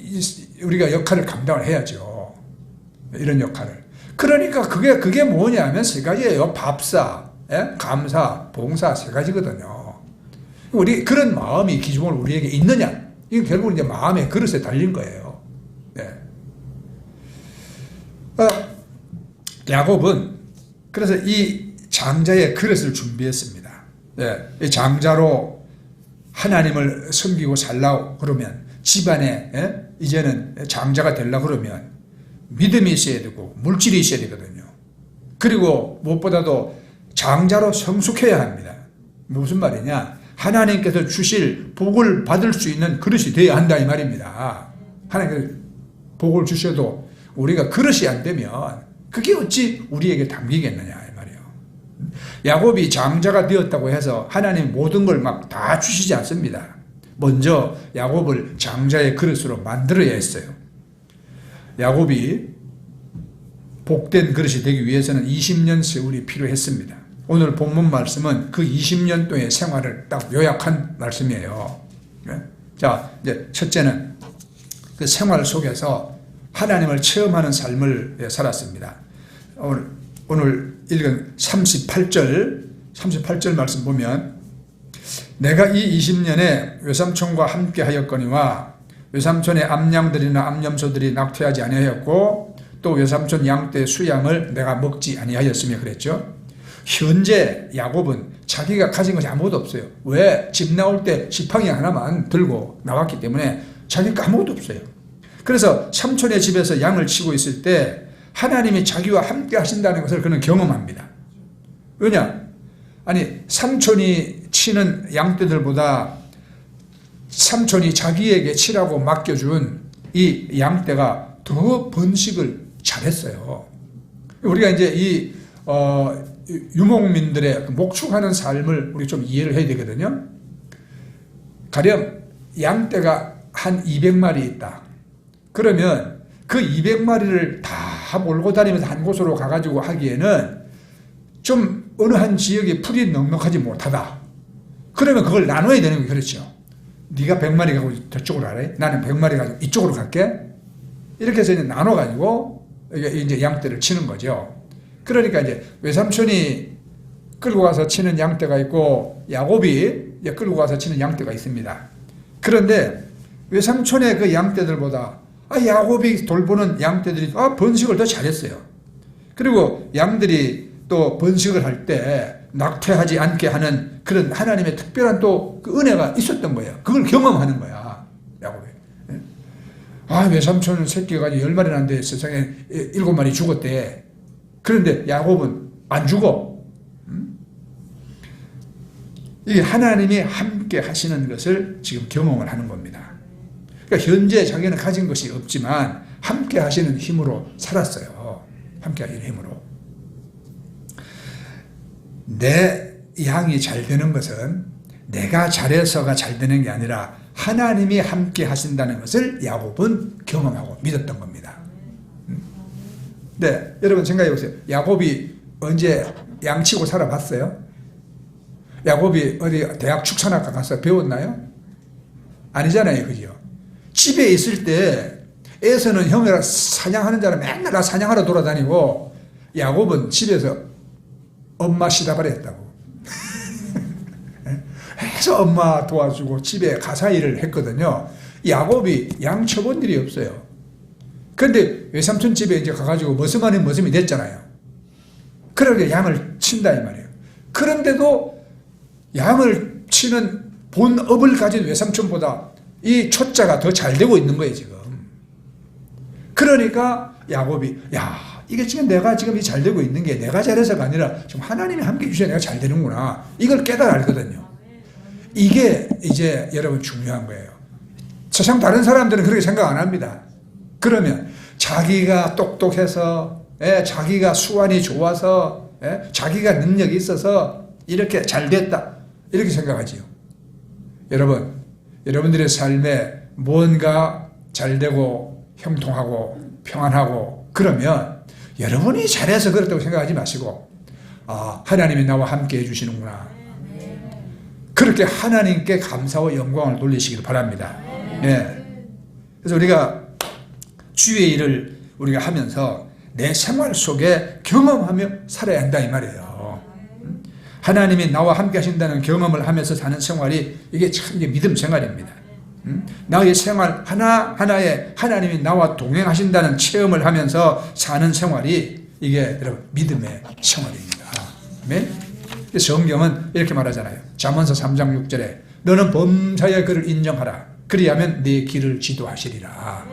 우리가 역할을 감당을 해야죠. 이런 역할을. 그러니까 그게 뭐냐면 세 가지예요. 밥사, 감사, 봉사 세 가지거든요. 우리 그런 마음이 기준으로 우리에게 있느냐? 이건 결국은 이제 마음의 그릇에 달린 거예요. 네. 야곱은 그래서 이 장자의 그릇을 준비했습니다. 네. 이 장자로 하나님을 섬기고 살라고 그러면 집안에 이제는 장자가 되려고 그러면 믿음이 있어야 되고 물질이 있어야 되거든요. 그리고 무엇보다도 장자로 성숙해야 합니다. 무슨 말이냐? 하나님께서 주실 복을 받을 수 있는 그릇이 되어야 한다 이 말입니다. 하나님께서 복을 주셔도 우리가 그릇이 안 되면 그게 어찌 우리에게 담기겠느냐 이 말이에요. 야곱이 장자가 되었다고 해서 하나님 모든 걸 막 다 주시지 않습니다. 먼저 야곱을 장자의 그릇으로 만들어야 했어요. 야곱이 복된 그릇이 되기 위해서는 20년 세월이 필요했습니다. 오늘 본문 말씀은 그 20년 동의 생활을 딱 요약한 말씀이에요. 자, 이제 첫째는 그 생활 속에서 하나님을 체험하는 삶을 살았습니다. 오늘 읽은 38절 말씀 보면 내가 이 20년에 외삼촌과 함께 하였거니와 외삼촌의 암양들이나 암염소들이 낙태하지 아니하였고 또 외삼촌 양떼 수양을 내가 먹지 아니하였으며 그랬죠. 현재 야곱은 자기가 가진 것이 아무것도 없어요. 왜? 집 나올 때 지팡이 하나만 들고 나왔기 때문에 자기가 아무것도 없어요. 그래서 삼촌의 집에서 양을 치고 있을 때 하나님이 자기와 함께 하신다는 것을 그는 경험합니다. 왜냐? 아니 삼촌이 치는 양떼들보다 삼촌이 자기에게 치라고 맡겨준 이 양떼가 더 번식을 잘했어요. 우리가 이제 이 유목민들의 목축하는 삶을 우리 좀 이해를 해야 되거든요. 가령 양떼가 한 200마리 있다. 그러면 그 200마리를 다 몰고 다니면서 한 곳으로 가가지고 하기에는 좀 어느 한 지역에 풀이 넉넉하지 못하다. 그러면 그걸 나눠야 되는 게 그렇죠. 네가 100마리 가고 저쪽으로 가래. 나는 100마리 가지고 이쪽으로 갈게. 이렇게 해서 이제 나눠가지고 이제 양떼를 치는 거죠. 그러니까 이제 외삼촌이 끌고 가서 치는 양떼가 있고 야곱이 끌고 가서 치는 양떼가 있습니다. 그런데 외삼촌의 그 양떼들보다 야곱이 돌보는 양떼들이 번식을 더 잘했어요. 그리고 양들이 또 번식을 할 때 낙태하지 않게 하는 그런 하나님의 특별한 또 그 은혜가 있었던 거예요. 그걸 경험하는 거야, 야곱이. 외삼촌은 새끼가 10마리 났는데 세상에 7마리 죽었대. 그런데 야곱은 안 죽어. 이게 하나님이 함께 하시는 것을 지금 경험을 하는 겁니다. 그러니까 현재 자기는 가진 것이 없지만 함께 하시는 힘으로 살았어요. 함께 하시는 힘으로. 내 양이 잘 되는 것은 내가 잘해서가 잘 되는 게 아니라 하나님이 함께 하신다는 것을 야곱은 경험하고 믿었던 겁니다. 네, 여러분 생각해 보세요. 야곱이 언제 양치고 살아봤어요? 야곱이 어디 대학 축산학과 가서 배웠나요? 아니잖아요. 그죠? 집에 있을 때 에서는 형이랑 사냥하는 자는 맨날 나 사냥하러 돌아다니고 야곱은 집에서 엄마 시다발을 했다고. 해서 엄마 도와주고 집에 가사 일을 했거든요. 야곱이 양 쳐본 일이 없어요. 그런데 외삼촌 집에 이제 가가지고 머슴이 됐잖아요. 그러게 양을 친다 이 말이에요. 그런데도 양을 치는 본업을 가진 외삼촌보다 이 초짜가 더 잘 되고 있는 거예요 지금. 그러니까 야곱이 이게 지금 내가 지금 이 잘 되고 있는 게 내가 잘해서가 아니라 지금 하나님이 함께 해주셔야 내가 잘 되는구나. 이걸 깨달아 알거든요. 이게 이제 여러분 중요한 거예요. 세상 다른 사람들은 그렇게 생각 안 합니다. 그러면 자기가 똑똑해서 자기가 수완이 좋아서 자기가 능력이 있어서 이렇게 잘 됐다 이렇게 생각하지요. 여러분들의 삶에 뭔가 잘 되고 형통하고 평안하고 그러면 여러분이 잘해서 그렇다고 생각하지 마시고 하나님이 나와 함께 해주시는구나. 그렇게 하나님께 감사와 영광을 돌리시길 바랍니다. 그래서 우리가 주의 일을 우리가 하면서 내 생활 속에 경험하며 살아야 한다 이 말이에요. 하나님이 나와 함께 하신다는 경험을 하면서 사는 생활이 이게 참 믿음 생활입니다. 나의 생활 하나하나에 하나님이 나와 동행하신다는 체험을 하면서 사는 생활이 이게 여러분 믿음의 생활입니다. 아멘. 성경은 이렇게 말하잖아요. 잠언서 3장 6절에 너는 범사의 그를 인정하라. 그리하면 네 길을 지도하시리라.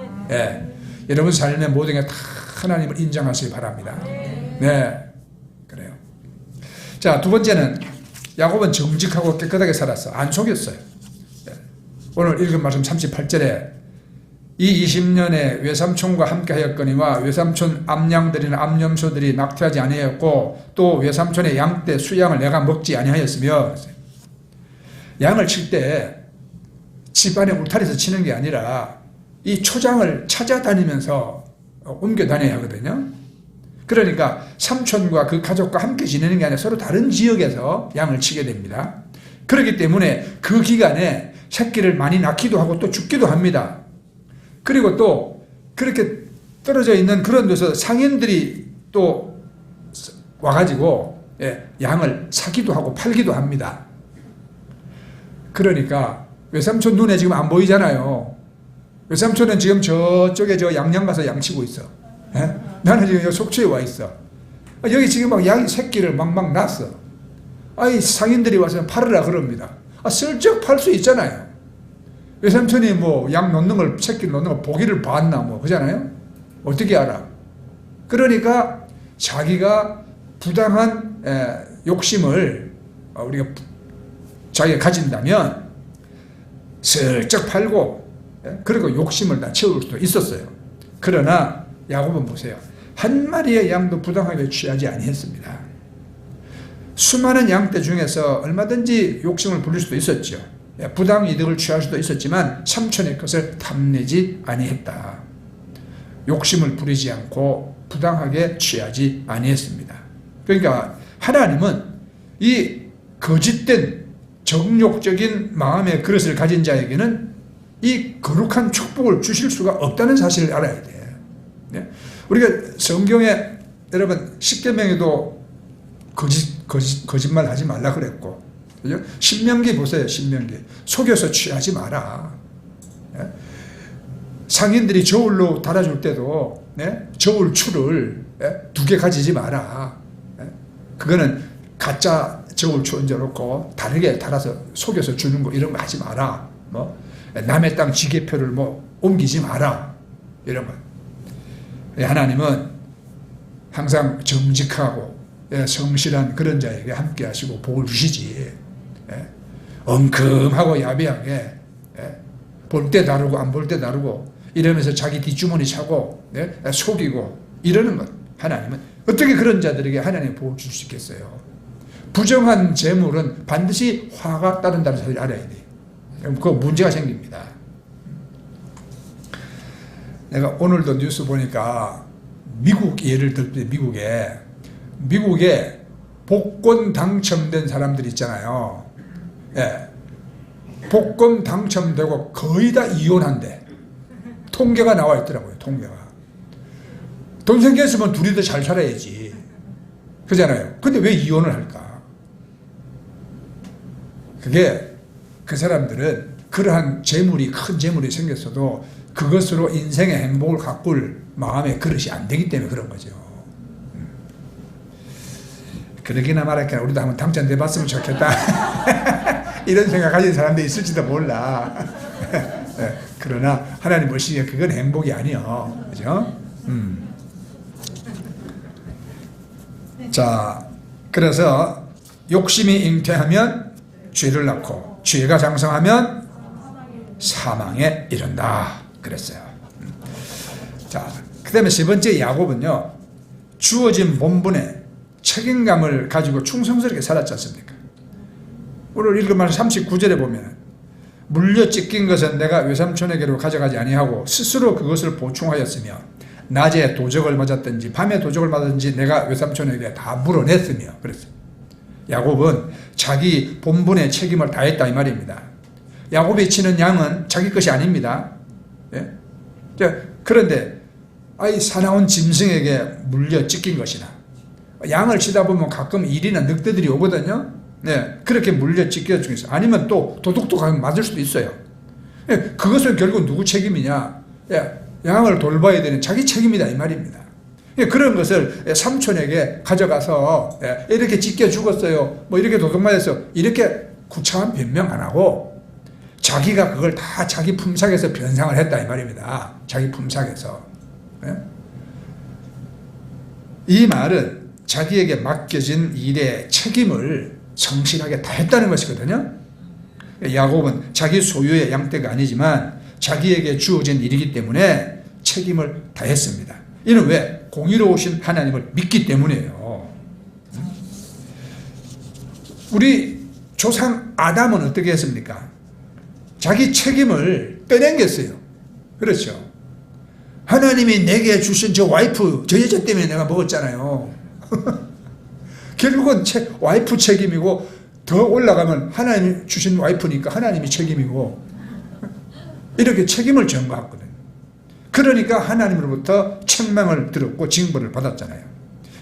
여러분 삶의 모든 게 다 하나님을 인정하시기 바랍니다. 네, 그래요. 자, 두 번째는 야곱은 정직하고 깨끗하게 살았어. 안 속였어요. 오늘 읽은 말씀 38절에 이 20년에 외삼촌과 함께 하였거니와 외삼촌 암양들이나 암염소들이 낙태하지 아니하였고 또 외삼촌의 양떼 수양을 내가 먹지 아니하였으며 양을 칠 때 집안의 울타리에서 치는 게 아니라 이 초장을 찾아다니면서 옮겨 다녀야 하거든요. 그러니까 삼촌과 그 가족과 함께 지내는 게 아니라 서로 다른 지역에서 양을 치게 됩니다. 그렇기 때문에 그 기간에 새끼를 많이 낳기도 하고 또 죽기도 합니다. 그리고 또 그렇게 떨어져 있는 그런 데서 상인들이 또 와가지고 양을 사기도 하고 팔기도 합니다. 그러니까 외삼촌 눈에 지금 안 보이잖아요. 외삼촌은 지금 저쪽에 저 양양 가서 양치고 있어. 나는 지금 속초에 와 있어. 여기 지금 막 양 새끼를 막 낳았어. 상인들이 와서 팔으라 그럽니다. 슬쩍 팔 수 있잖아요. 외삼촌이 뭐 양 놓는 걸, 새끼를 놓는 걸 보기를 봤나 뭐 그잖아요. 어떻게 알아? 그러니까 자기가 부당한 욕심을 우리가 자기가 가진다면 슬쩍 팔고 그리고 욕심을 다 채울 수도 있었어요. 그러나 야곱은 보세요. 한 마리의 양도 부당하게 취하지 아니했습니다. 수많은 양떼 중에서 얼마든지 욕심을 부릴 수도 있었죠. 부당 이득을 취할 수도 있었지만 삼촌의 것을 탐내지 아니했다. 욕심을 부리지 않고 부당하게 취하지 아니했습니다. 그러니까 하나님은 이 거짓된 정욕적인 마음의 그릇을 가진 자에게는 이 거룩한 축복을 주실 수가 없다는 사실을 알아야 돼요. 우리가 성경에 여러분 십계명에도 거짓말 하지 말라 그랬고, 그죠? 신명기 보세요. 신명기 속여서 취하지 마라. 상인들이 저울로 달아줄 때도 저울 추를 2개 가지지 마라. 그거는 가짜 저울 추 얹어놓고 다르게 달아서 속여서 주는 거 이런 거 하지 마라. 뭐 남의 땅 지게표를 뭐 옮기지 마라. 이런 것. 하나님은 항상 정직하고 성실한 그런 자에게 함께 하시고 복을 주시지. 엉큼하고 야비하게 볼 때 다르고 안 볼 때 다르고 이러면서 자기 뒷주머니 차고 속이고 이러는 것. 하나님은 어떻게 그런 자들에게 하나님의 복을 줄 수 있겠어요? 부정한 재물은 반드시 화가 따른다는 사실을 알아야 돼. 그 문제가 생깁니다. 내가 오늘도 뉴스 보니까 미국 예를 들 때 미국에 복권 당첨된 사람들 있잖아요. 복권 당첨되고 거의 다 이혼한대. 통계가 나와 있더라고요. 통계가. 돈 생겼으면 둘이 더 잘 살아야지. 그잖아요. 근데 왜 이혼을 할까? 그게 그 사람들은 그러한 재물이 큰 재물이 생겼어도 그것으로 인생의 행복을 가꿀 마음의 그릇이 안 되기 때문에 그런 거죠. 그러기나 말할까 우리도 한번 당첨돼 봤으면 좋겠다. 이런 생각 가진 사람들이 있을지도 몰라. 그러나 하나님 보시기에 그건 행복이 아니요. 그죠? 자, 그래서 욕심이 잉태하면 죄를 낳고 죄가 장성하면 사망에 이른다 그랬어요. 자, 그 다음에 세 번째 야곱은요, 주어진 본분에 책임감을 가지고 충성스럽게 살았지 않습니까? 오늘 읽은 말 39절에 보면 물려 찢긴 것은 내가 외삼촌에게로 가져가지 아니하고 스스로 그것을 보충하였으며 낮에 도적을 맞았든지 밤에 도적을 맞았든지 내가 외삼촌에게 다 물어냈으며 그랬어요. 야곱은 자기 본분의 책임을 다했다 이 말입니다. 야곱이 치는 양은 자기 것이 아닙니다. 그런데 사나운 짐승에게 물려 찢긴 것이나 양을 치다 보면 가끔 일이나 늑대들이 오거든요. 그렇게 물려 찢겨 중에서 아니면 또 도둑도 가면 맞을 수도 있어요. 그것은 결국 누구 책임이냐? 양을 돌봐야 되는 자기 책임이다 이 말입니다. 그런 것을 삼촌에게 가져가서 이렇게 찢겨 죽었어요. 뭐 이렇게 도둑 맞았어요. 이렇게 구차한 변명 안 하고 자기가 그걸 다 자기 품삯에서 변상을 했다 이 말입니다. 자기 품삯에서. 이 말은 자기에게 맡겨진 일의 책임을 성실하게 다했다는 것이거든요. 야곱은 자기 소유의 양떼가 아니지만 자기에게 주어진 일이기 때문에 책임을 다했습니다. 이는 왜? 공의로우신 하나님을 믿기 때문이에요. 우리 조상 아담은 어떻게 했습니까? 자기 책임을 빼넘겼어요. 그렇죠. 하나님이 내게 주신 저 와이프, 저 여자 때문에 내가 먹었잖아요. 결국은 와이프 책임이고 더 올라가면 하나님이 주신 와이프니까 하나님이 책임이고 이렇게 책임을 전가했거든요. 그러니까 하나님으로부터 책망을 들었고 징벌을 받았잖아요.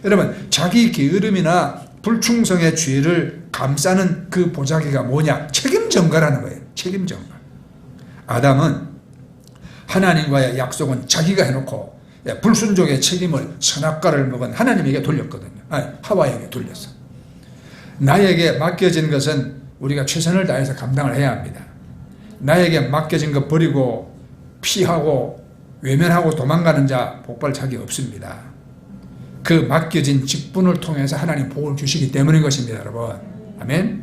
여러분, 자기 게으름이나 불충성의 죄를 감싸는 그 보자기가 뭐냐? 책임 전가라는 거예요. 책임 전가. 아담은 하나님과의 약속은 자기가 해놓고 불순종의 책임을 선악과를 먹은 하나님에게 돌렸거든요. 하와에게 돌렸어. 나에게 맡겨진 것은 우리가 최선을 다해서 감당을 해야 합니다. 나에게 맡겨진 것 버리고 피하고 외면하고 도망가는 자 복받을 자격이 없습니다. 그 맡겨진 직분을 통해서 하나님 복을 주시기 때문인 것입니다, 여러분. 아멘.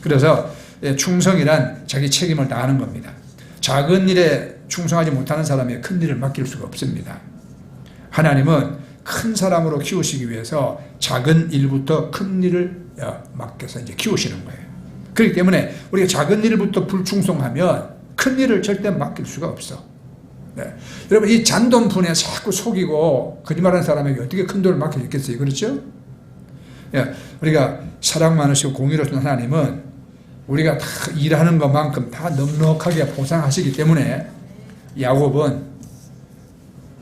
그래서 충성이란 자기 책임을 다하는 겁니다. 작은 일에 충성하지 못하는 사람에게 큰 일을 맡길 수가 없습니다. 하나님은 큰 사람으로 키우시기 위해서 작은 일부터 큰 일을 맡겨서 이제 키우시는 거예요. 그렇기 때문에 우리가 작은 일부터 불충성하면 큰 일을 절대 맡길 수가 없어. 여러분, 이 잔돈푼에 자꾸 속이고 거짓말하는 사람에게 어떻게 큰 돈을 맡기겠어요? 그렇죠? 우리가 사랑 많으시고 공의로우신 하나님은 우리가 다 일하는 것만큼 다 넉넉하게 보상하시기 때문에 야곱은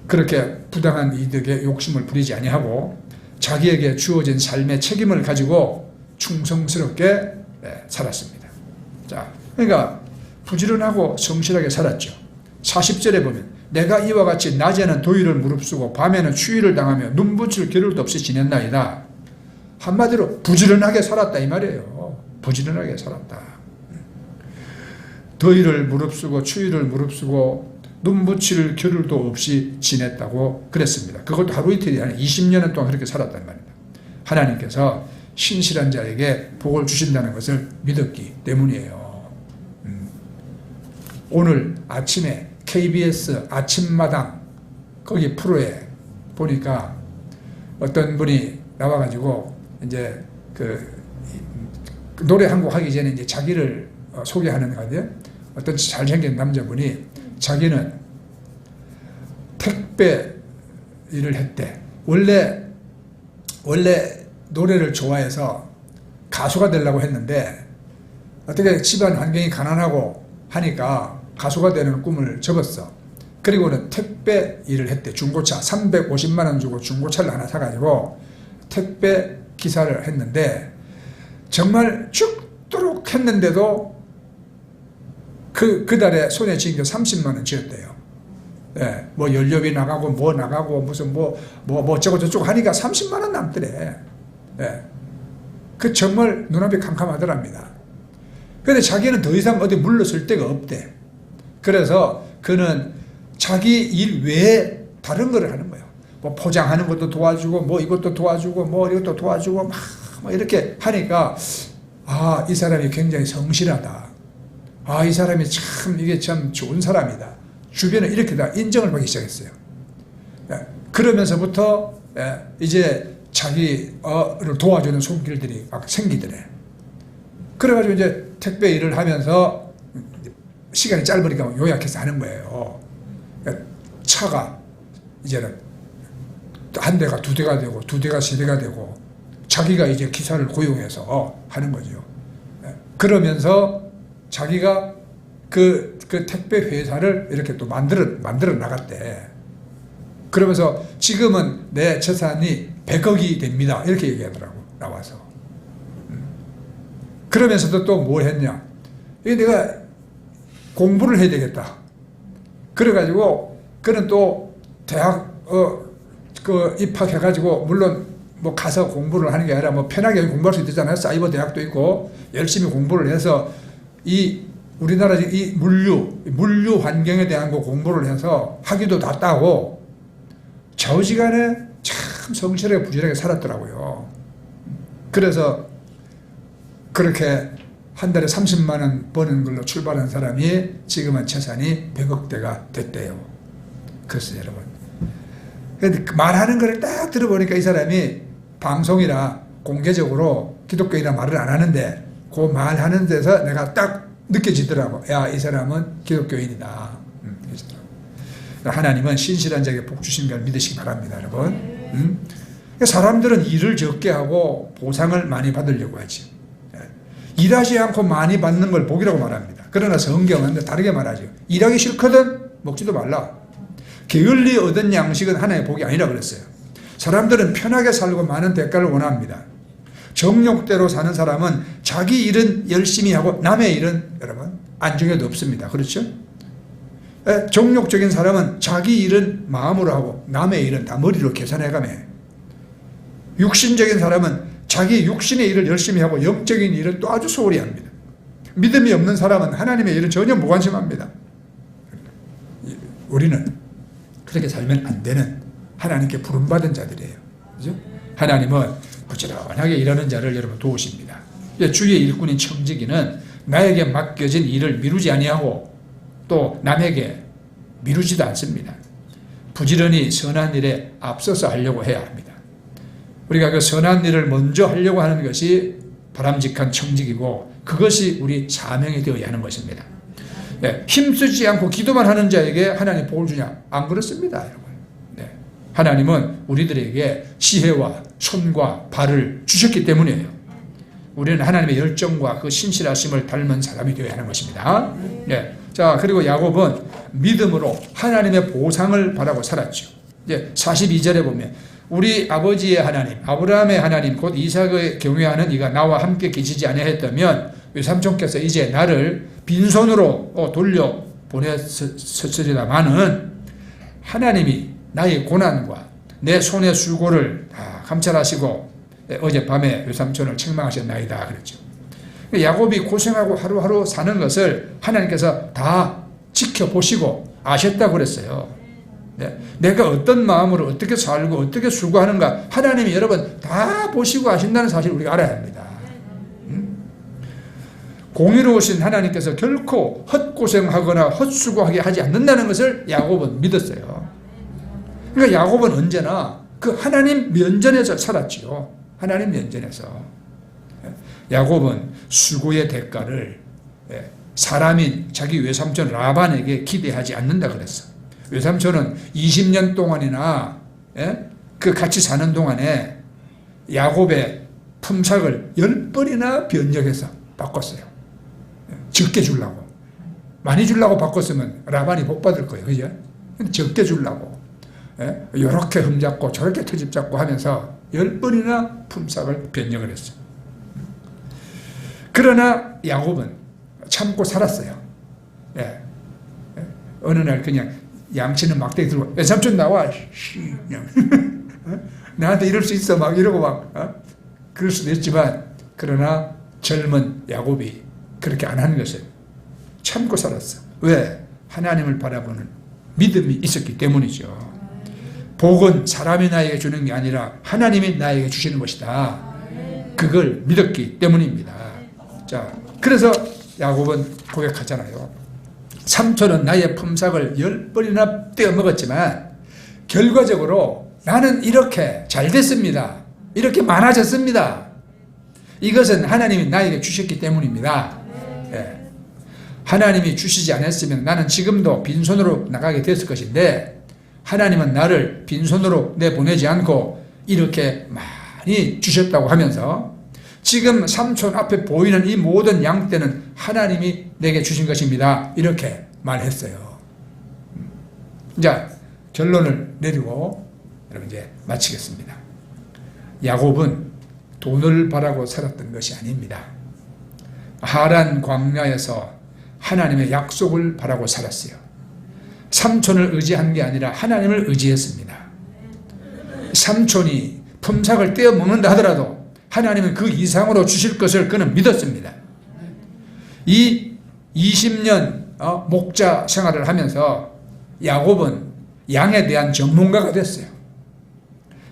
그렇게 부당한 이득에 욕심을 부리지 아니하고 자기에게 주어진 삶의 책임을 가지고 충성스럽게 살았습니다. 자, 그러니까 부지런하고 성실하게 살았죠. 40절에 보면 내가 이와 같이 낮에는 더위를 무릅쓰고 밤에는 추위를 당하며 눈 붙일 겨를도 없이 지냈나이다. 한마디로 부지런하게 살았다 이 말이에요. 부지런하게 살았다. 더위를 무릅쓰고 추위를 무릅쓰고 눈 붙일 겨를도 없이 지냈다고 그랬습니다. 그것도 하루 이틀이 아니라 20년 동안 그렇게 살았단 말입니다. 하나님께서 신실한 자에게 복을 주신다는 것을 믿었기 때문이에요. 오늘 아침에 KBS 아침마당 거기 프로에 보니까 어떤 분이 나와가지고 이제 그 노래 한 곡 하기 전에 이제 자기를 소개하는 건데, 어떤 잘생긴 남자분이 자기는 택배 일을 했대. 원래 노래를 좋아해서 가수가 되려고 했는데 어떻게 집안 환경이 가난하고 하니까 가수가 되는 꿈을 접었어. 그리고는 택배 일을 했대. 중고차 350만 원 주고 중고차를 하나 사가지고 택배 기사를 했는데 정말 죽도록 했는데도 그 달에 손에 쥐인 게 30만 원 쥐었대요. 예, 뭐 연료비 나가고 뭐 나가고 무슨 뭐 어쩌고 저쩌고 하니까 30만 원 남더래. 예. 그 정말 눈앞이 캄캄하더랍니다. 그런데 자기는 더 이상 어디 물러설 데가 없대. 그래서 그는 자기 일 외에 다른 거를 하는 거예요. 뭐 포장하는 것도 도와주고 뭐 이것도 도와주고 뭐 이것도 도와주고 막 이렇게 하니까 아, 이 사람이 굉장히 성실하다. 아, 이 사람이 참 이게 참 좋은 사람이다. 주변에 이렇게 다 인정을 받기 시작했어요. 예. 그러면서부터 이제 자기를 도와주는 손길들이 막 생기더래. 그래가지고 이제 택배 일을 하면서 시간이 짧으니까 요약해서 하는 거예요. 차가 이제는 한 대가 두 대가 되고 두 대가 세 대가 되고 자기가 이제 기사를 고용해서 하는 거죠. 그러면서 자기가 그 택배 회사를 이렇게 또 만들어 나갔대. 그러면서 지금은 내 재산이 100억이 됩니다. 이렇게 얘기하더라고, 나와서. 그러면서도 또 뭘 했냐. 이게 내가 공부를 해야 되겠다. 그래가지고 그는 또 대학 입학해가지고 물론 뭐 가서 공부를 하는 게 아니라 뭐 편하게 공부할 수 있잖아요. 사이버 대학도 있고 열심히 공부를 해서 이 우리나라 이 물류 환경에 대한 거 공부를 해서 학위도 다 따고 좌우지간에 참 성실하게 부지런하게 살았더라고요. 그래서 그렇게 한 달에 30만 원 버는 걸로 출발한 사람이 지금은 재산이 100억대가 됐대요. 그래서 여러분, 말하는 걸 딱 들어보니까 이 사람이 방송이나 공개적으로 기독교인이라 말을 안 하는데 그 말하는 데서 내가 딱 느껴지더라고. 야, 이 사람은 기독교인이다. 하나님은 신실한 자에게 복 주신 걸 믿으시기 바랍니다, 여러분. 사람들은 일을 적게 하고 보상을 많이 받으려고 하지. 일하지 않고 많이 받는 걸 복이라고 말합니다. 그러나 성경은 다르게 말하죠. 일하기 싫거든 먹지도 말라. 게을리 얻은 양식은 하나의 복이 아니라 그랬어요. 사람들은 편하게 살고 많은 대가를 원합니다. 정욕대로 사는 사람은 자기 일은 열심히 하고 남의 일은 여러분 안중에도 없습니다. 그렇죠? 정욕적인 사람은 자기 일은 마음으로 하고 남의 일은 다 머리로 계산해가며, 육신적인 사람은 자기 육신의 일을 열심히 하고 영적인 일은 또 아주 소홀히 합니다. 믿음이 없는 사람은 하나님의 일은 전혀 무관심합니다. 우리는 그렇게 살면 안 되는 하나님께 부름받은 자들이에요. 그죠? 하나님은 부지런하게 일하는 자를 여러분 도우십니다. 주의 일꾼인 청지기는 나에게 맡겨진 일을 미루지 아니하고 또 남에게 미루지도 않습니다. 부지런히 선한 일에 앞서서 하려고 해야 합니다. 우리가 그 선한 일을 먼저 하려고 하는 것이 바람직한 청직이고 그것이 우리 사명이 되어야 하는 것입니다. 힘쓰지 않고 기도만 하는 자에게 하나님 복을 주냐? 안 그렇습니다, 여러분. 하나님은 우리들에게 지혜와 손과 발을 주셨기 때문이에요. 우리는 하나님의 열정과 그 신실하심을 닮은 사람이 되어야 하는 것입니다. 자, 그리고 야곱은 믿음으로 하나님의 보상을 바라고 살았죠. 42절에 보면 우리 아버지의 하나님, 아브라함의 하나님, 곧 이삭을 경외하는 이가 나와 함께 계시지 아니하였다면 외삼촌께서 이제 나를 빈손으로 돌려 보냈으리다마는 하나님이 나의 고난과 내 손의 수고를 다 감찰하시고 어젯밤에 외삼촌을 책망하셨나이다 그랬죠. 야곱이 고생하고 하루하루 사는 것을 하나님께서 다 지켜보시고 아셨다고 그랬어요. 네. 내가 어떤 마음으로 어떻게 살고 어떻게 수고하는가 하나님이 여러분 다 보시고 아신다는 사실을 우리가 알아야 합니다. 공의로우신 하나님께서 결코 헛고생하거나 헛수고하게 하지 않는다는 것을 야곱은 믿었어요. 그러니까 야곱은 언제나 그 하나님 면전에서 살았지요. 하나님 면전에서. 야곱은 수고의 대가를 사람인 자기 외삼촌 라반에게 기대하지 않는다 그랬어. 외삼촌은 20년 동안이나 그 같이 사는 동안에 야곱의 품삯을 10번이나 변경해서 바꿨어요. 적게 주려고. 많이 주려고 바꿨으면 라반이 복 받을 거예요. 그죠? 적게 주려고. 이렇게 흠잡고 저렇게 트집 잡고 하면서 10번이나 품삯을 변경을 했어요. 그러나 야곱은 참고 살았어요. 어느 날 그냥 양치는 막대기 들고 삼촌 나와. 나한테 이럴 수 있어 막 이러고 막 그럴 수도 있지만 그러나 젊은 야곱이 그렇게 안 하는 것을 참고 살았어. 왜? 하나님을 바라보는 믿음이 있었기 때문이죠. 복은 사람이 나에게 주는 게 아니라 하나님이 나에게 주시는 것이다. 그걸 믿었기 때문입니다. 자, 그래서 야곱은 고백하잖아요. 삼촌은 나의 품삯을 10번이나 떼어먹었지만 결과적으로 나는 이렇게 잘 됐습니다. 이렇게 많아졌습니다. 이것은 하나님이 나에게 주셨기 때문입니다. 하나님이 주시지 않았으면 나는 지금도 빈손으로 나가게 됐을 것인데 하나님은 나를 빈손으로 내보내지 않고 이렇게 많이 주셨다고 하면서 지금 삼촌 앞에 보이는 이 모든 양떼는 하나님이 내게 주신 것입니다. 이렇게 말했어요. 자, 결론을 내리고 여러분 이제 마치겠습니다. 야곱은 돈을 바라고 살았던 것이 아닙니다. 하란 광야에서 하나님의 약속을 바라고 살았어요. 삼촌을 의지한 게 아니라 하나님을 의지했습니다. 삼촌이 품삯을 떼어 먹는다 하더라도 하나님은 그 이상으로 주실 것을 그는 믿었습니다. 이 20년 목자 생활을 하면서 야곱은 양에 대한 전문가가 됐어요.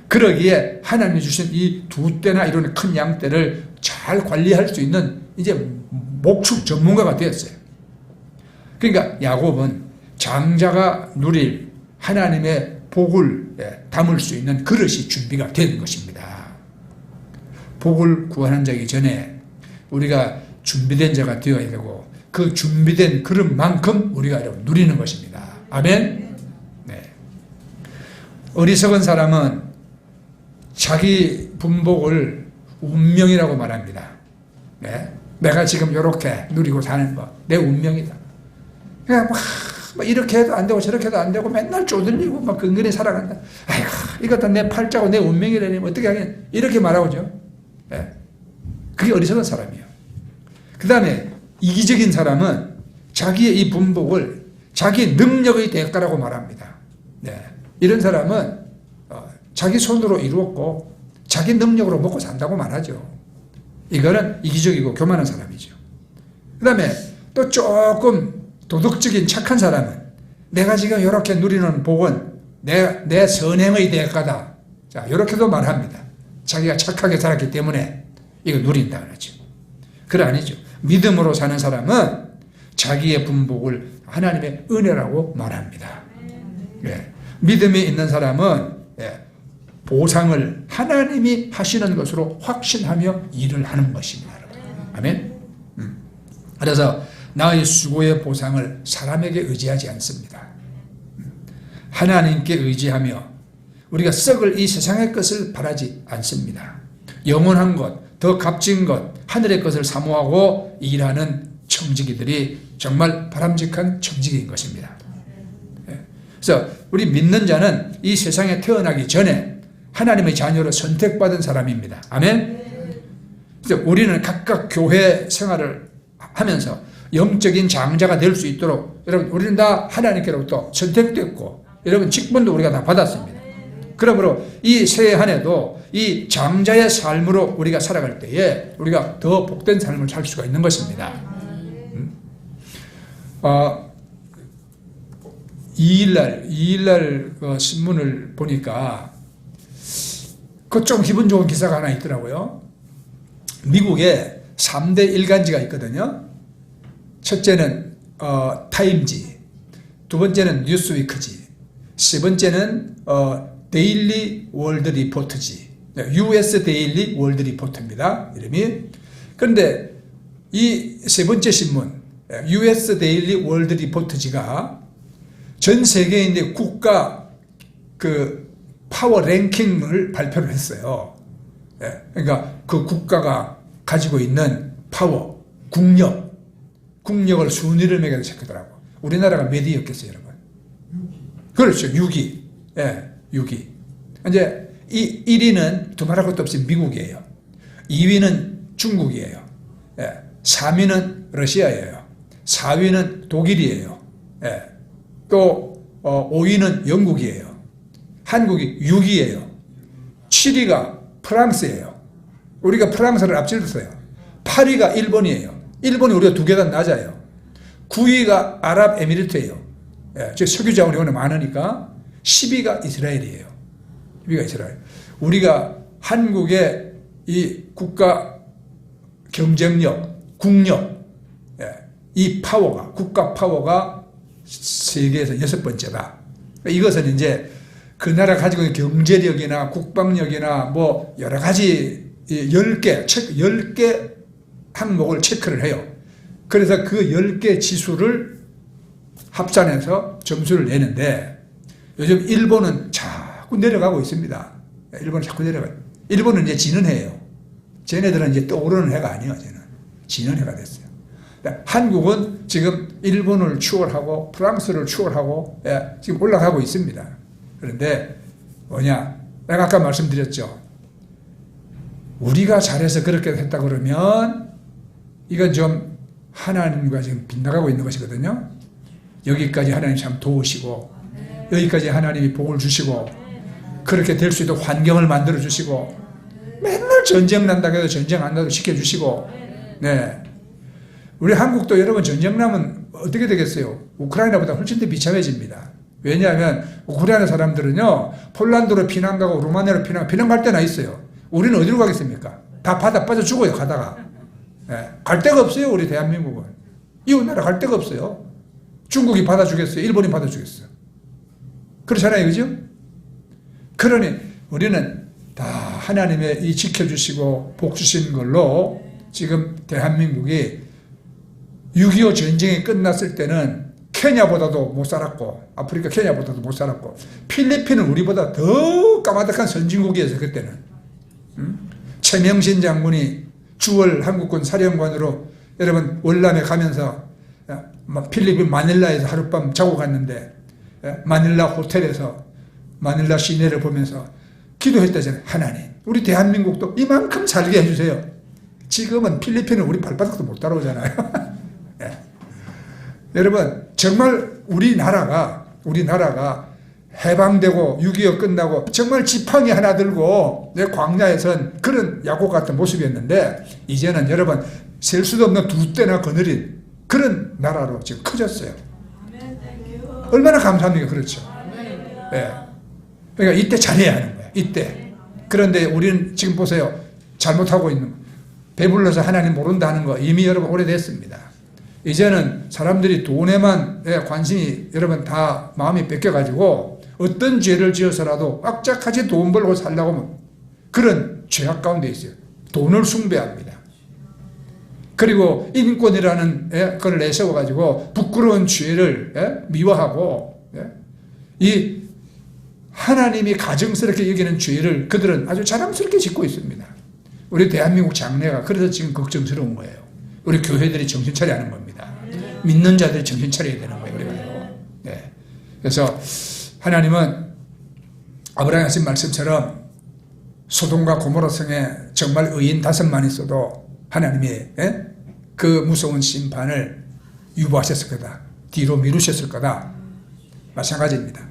그러기에 하나님이 주신 이 2떼나 이런 큰 양떼를 잘 관리할 수 있는 이제 목축 전문가가 되었어요. 그러니까 야곱은 장자가 누릴 하나님의 복을 담을 수 있는 그릇이 준비가 된 것입니다. 복을 구하는 자이기 전에 우리가 준비된 자가 되어야 되고 그 준비된 그릇만큼 우리가 누리는 것입니다. 아멘. 네. 어리석은 사람은 자기 분복을 운명이라고 말합니다. 네. 내가 지금 이렇게 누리고 사는 거 내 운명이다. 그냥 막 이렇게 해도 안 되고 저렇게 해도 안 되고 맨날 쪼들리고 막 근근히 살아간다. 아이고 이것도 내 팔자고 내 운명이라니 어떻게 하겠냐 이렇게 말하고죠. 네. 그게 어리석은 사람이에요. 그 다음에 이기적인 사람은 자기의 이 분복을 자기 능력의 대가라고 말합니다. 네. 이런 사람은 자기 손으로 이루었고 자기 능력으로 먹고 산다고 말하죠. 이거는 이기적이고 교만한 사람이죠. 그 다음에 또 조금 도덕적인 착한 사람은 내가 지금 이렇게 누리는 복은 내 선행의 대가다. 자, 이렇게도 말합니다. 자기가 착하게 살았기 때문에 이거 누린다 그러죠. 그래 아니죠. 믿음으로 사는 사람은 자기의 분복을 하나님의 은혜라고 말합니다. 예. 믿음이 있는 사람은 보상을 하나님이 하시는 것으로 확신하며 일을 하는 것입니다. 아멘. 그래서 나의 수고의 보상을 사람에게 의지하지 않습니다. 하나님께 의지하며 우리가 썩을 이 세상의 것을 바라지 않습니다. 영원한 것, 더 값진 것, 하늘의 것을 사모하고 일하는 청지기들이 정말 바람직한 청지기인 것입니다. 그래서 우리 믿는 자는 이 세상에 태어나기 전에 하나님의 자녀로 선택받은 사람입니다. 아멘. 그래서 우리는 각각 교회 생활을 하면서 영적인 장자가 될 수 있도록 여러분 우리는 다 하나님께로부터 선택됐고 여러분 직분도 우리가 다 받았습니다. 그러므로 이 새해 한 해도 이 장자의 삶으로 우리가 살아갈 때에 우리가 더 복된 삶을 살 수가 있는 것입니다. 2일날 그 신문을 보니까 그 좀 기분 좋은 기사가 하나 있더라고요. 미국에 3대 일간지가 있거든요. 첫째는 타임지, 두 번째는 뉴스위크지, 세 번째는 데일리 월드 리포트지. US 데일리 월드 리포트입니다, 이름이. 그런데 이 세 번째 신문 US 데일리 월드 리포트지가 전 세계인의 국가 그 파워 랭킹을 발표를 했어요. 그러니까 그 국가가 가지고 있는 파워, 국력을 순위를 매겨서 체크더라고. 우리나라가 몇 위였겠어요, 여러분? 그렇죠, 6위. 6위. 이제 1위는 두말할 것도 없이 미국이에요. 2위는 중국이에요. 3위는 러시아예요. 4위는 독일이에요. 또 5위는 영국이에요. 한국이 6위예요. 7위가 프랑스예요. 우리가 프랑스를 앞질렀어요. 8위가 일본이에요. 일본이 우리가 2계단 낮아요. 9위가 아랍에미리트예요. 즉 석유 자원이 워낙 많으니까. 10위가 이스라엘이에요. 10위가 이스라엘. 우리가 한국의 이 국가 경쟁력, 국력, 이 파워가, 국가 파워가 세계에서 6번째다. 이것은 이제 그 나라 가지고 있는 경제력이나 국방력이나 뭐 여러 가지 10개 항목을 체크를 해요. 그래서 그 10개 지수를 합산해서 점수를 내는데 요즘 일본은 자꾸 내려가고 있습니다. 일본은 자꾸 내려가요. 일본은 이제 지는 해예요. 쟤네들은 이제 떠오르는 해가 아니에요. 쟤는 지는 해가 됐어요. 한국은 지금 일본을 추월하고 프랑스를 추월하고 지금 올라가고 있습니다. 그런데 뭐냐? 내가 아까 말씀드렸죠. 우리가 잘해서 그렇게 했다 그러면 이건 좀 하나님과 지금 빗나가고 있는 것이거든요. 여기까지 하나님 참 도우시고 여기까지 하나님이 복을 주시고 그렇게 될 수 있도록 환경을 만들어 주시고 맨날 전쟁 난다고 해도 전쟁 안 나도 시켜주시고 네. 우리 한국도 여러분 전쟁 나면 어떻게 되겠어요? 우크라이나보다 훨씬 더 비참해집니다. 왜냐하면 우크라이나 사람들은요 폴란드로 피난 가고 루마니아로 피난 갈 때나 있어요. 우리는 어디로 가겠습니까? 다 바다 빠져 죽어요 가다가. 네. 갈 데가 없어요 우리 대한민국은. 이웃나라 갈 데가 없어요. 중국이 받아주겠어요? 일본이 받아주겠어요? 그렇잖아요, 그죠? 그러니 우리는 다 하나님의 이 지켜주시고 복 주신 걸로 지금 대한민국이 6.25 전쟁이 끝났을 때는 케냐보다도 못 살았고 아프리카 케냐보다도 못 살았고 필리핀은 우리보다 더 까마득한 선진국이었어요 그때는. 최명신 장군이 주월 한국군 사령관으로 여러분 월남에 가면서 필리핀 마닐라에서 하룻밤 자고 갔는데 마닐라 호텔에서 마닐라 시내를 보면서 기도했다잖아요. 하나님 우리 대한민국도 이만큼 살게 해주세요. 지금은 필리핀은 우리 발바닥도 못 따라오잖아요. 네. 여러분 정말 우리나라가 해방되고 6.25 끝나고 정말 지팡이 하나 들고 내 광야에선 그런 야구 같은 모습이었는데 이제는 여러분 셀 수도 없는 2대나 거느린 그런 나라로 지금 커졌어요. 얼마나 감사합니까? 그렇죠. 네. 그러니까 이때 잘해야 하는 거예요. 이때. 그런데 우리는 지금 보세요. 잘못하고 있는 거. 배불러서 하나님 모른다 하는 거 이미 여러분 오래됐습니다. 이제는 사람들이 돈에만 관심이 여러분 다 마음이 뺏겨가지고 어떤 죄를 지어서라도 악착같이 돈 벌고 살려고 하면 그런 죄악 가운데 있어요. 돈을 숭배합니다. 그리고 인권이라는 걸 내세워가지고 부끄러운 죄를 미워하고 이 하나님이 가증스럽게 여기는 죄를 그들은 아주 자랑스럽게 짓고 있습니다. 우리 대한민국 장래가 그래서 지금 걱정스러운 거예요. 우리 교회들이 정신 차려야 하는 겁니다. 믿는 자들이 정신 차려야 되는 거예요. 그래가지고. 네. 그래서 하나님은 아브라함이 하신 말씀처럼 소돔과 고모라 성에 정말 의인 5만 있어도 하나님이 그 무서운 심판을 유보하셨을 거다. 뒤로 미루셨을 거다. 마찬가지입니다.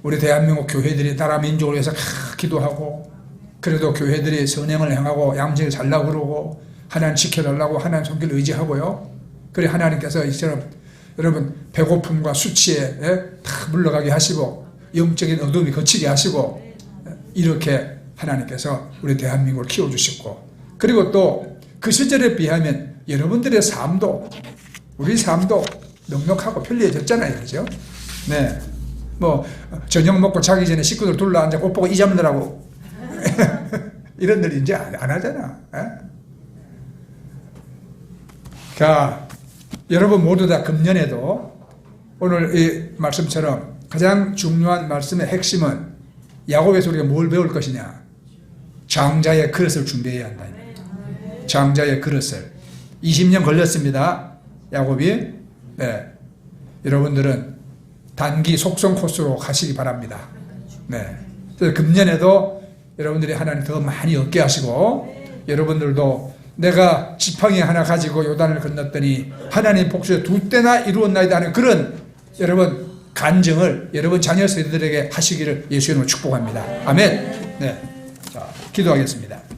우리 대한민국 교회들이 나라 민족을 위해서 기도하고 그래도 교회들이 선행을 행하고 양식을 잘라고 그러고 하나님 지켜달라고 하나님 손길 의지하고요. 그래 하나님께서 이처럼 여러분 배고픔과 수치에 다 물러가게 하시고 영적인 어둠이 거치게 하시고 이렇게 하나님께서 우리 대한민국을 키워주셨고, 그리고 또 그 시절에 비하면 여러분들의 삶도, 우리 삶도 넉넉하고 편리해졌잖아요. 그죠? 네. 뭐 저녁 먹고 자기 전에 식구들 둘러앉아 꽃 보고 이 잡느라고 이런 일 이제 안 하잖아. 자, 여러분 모두 다 금년에도 오늘 이 말씀처럼 가장 중요한 말씀의 핵심은 야곱에서 우리가 뭘 배울 것이냐? 장자의 그릇을 준비해야 한다. 장자의 그릇을. 20년 걸렸습니다. 야곱이. 네. 여러분들은 단기 속성 코스로 가시기 바랍니다. 네. 그래서 금년에도 여러분들이 하나님 더 많이 얻게 하시고, 여러분들도 내가 지팡이 하나 가지고 요단을 건넜더니 하나님 복수에 2때나 이루었나이다 하는 그런 여러분 간증을 여러분 자녀 세대들에게 하시기를 예수의 이름으로 축복합니다. 아멘. 네. 자, 기도하겠습니다.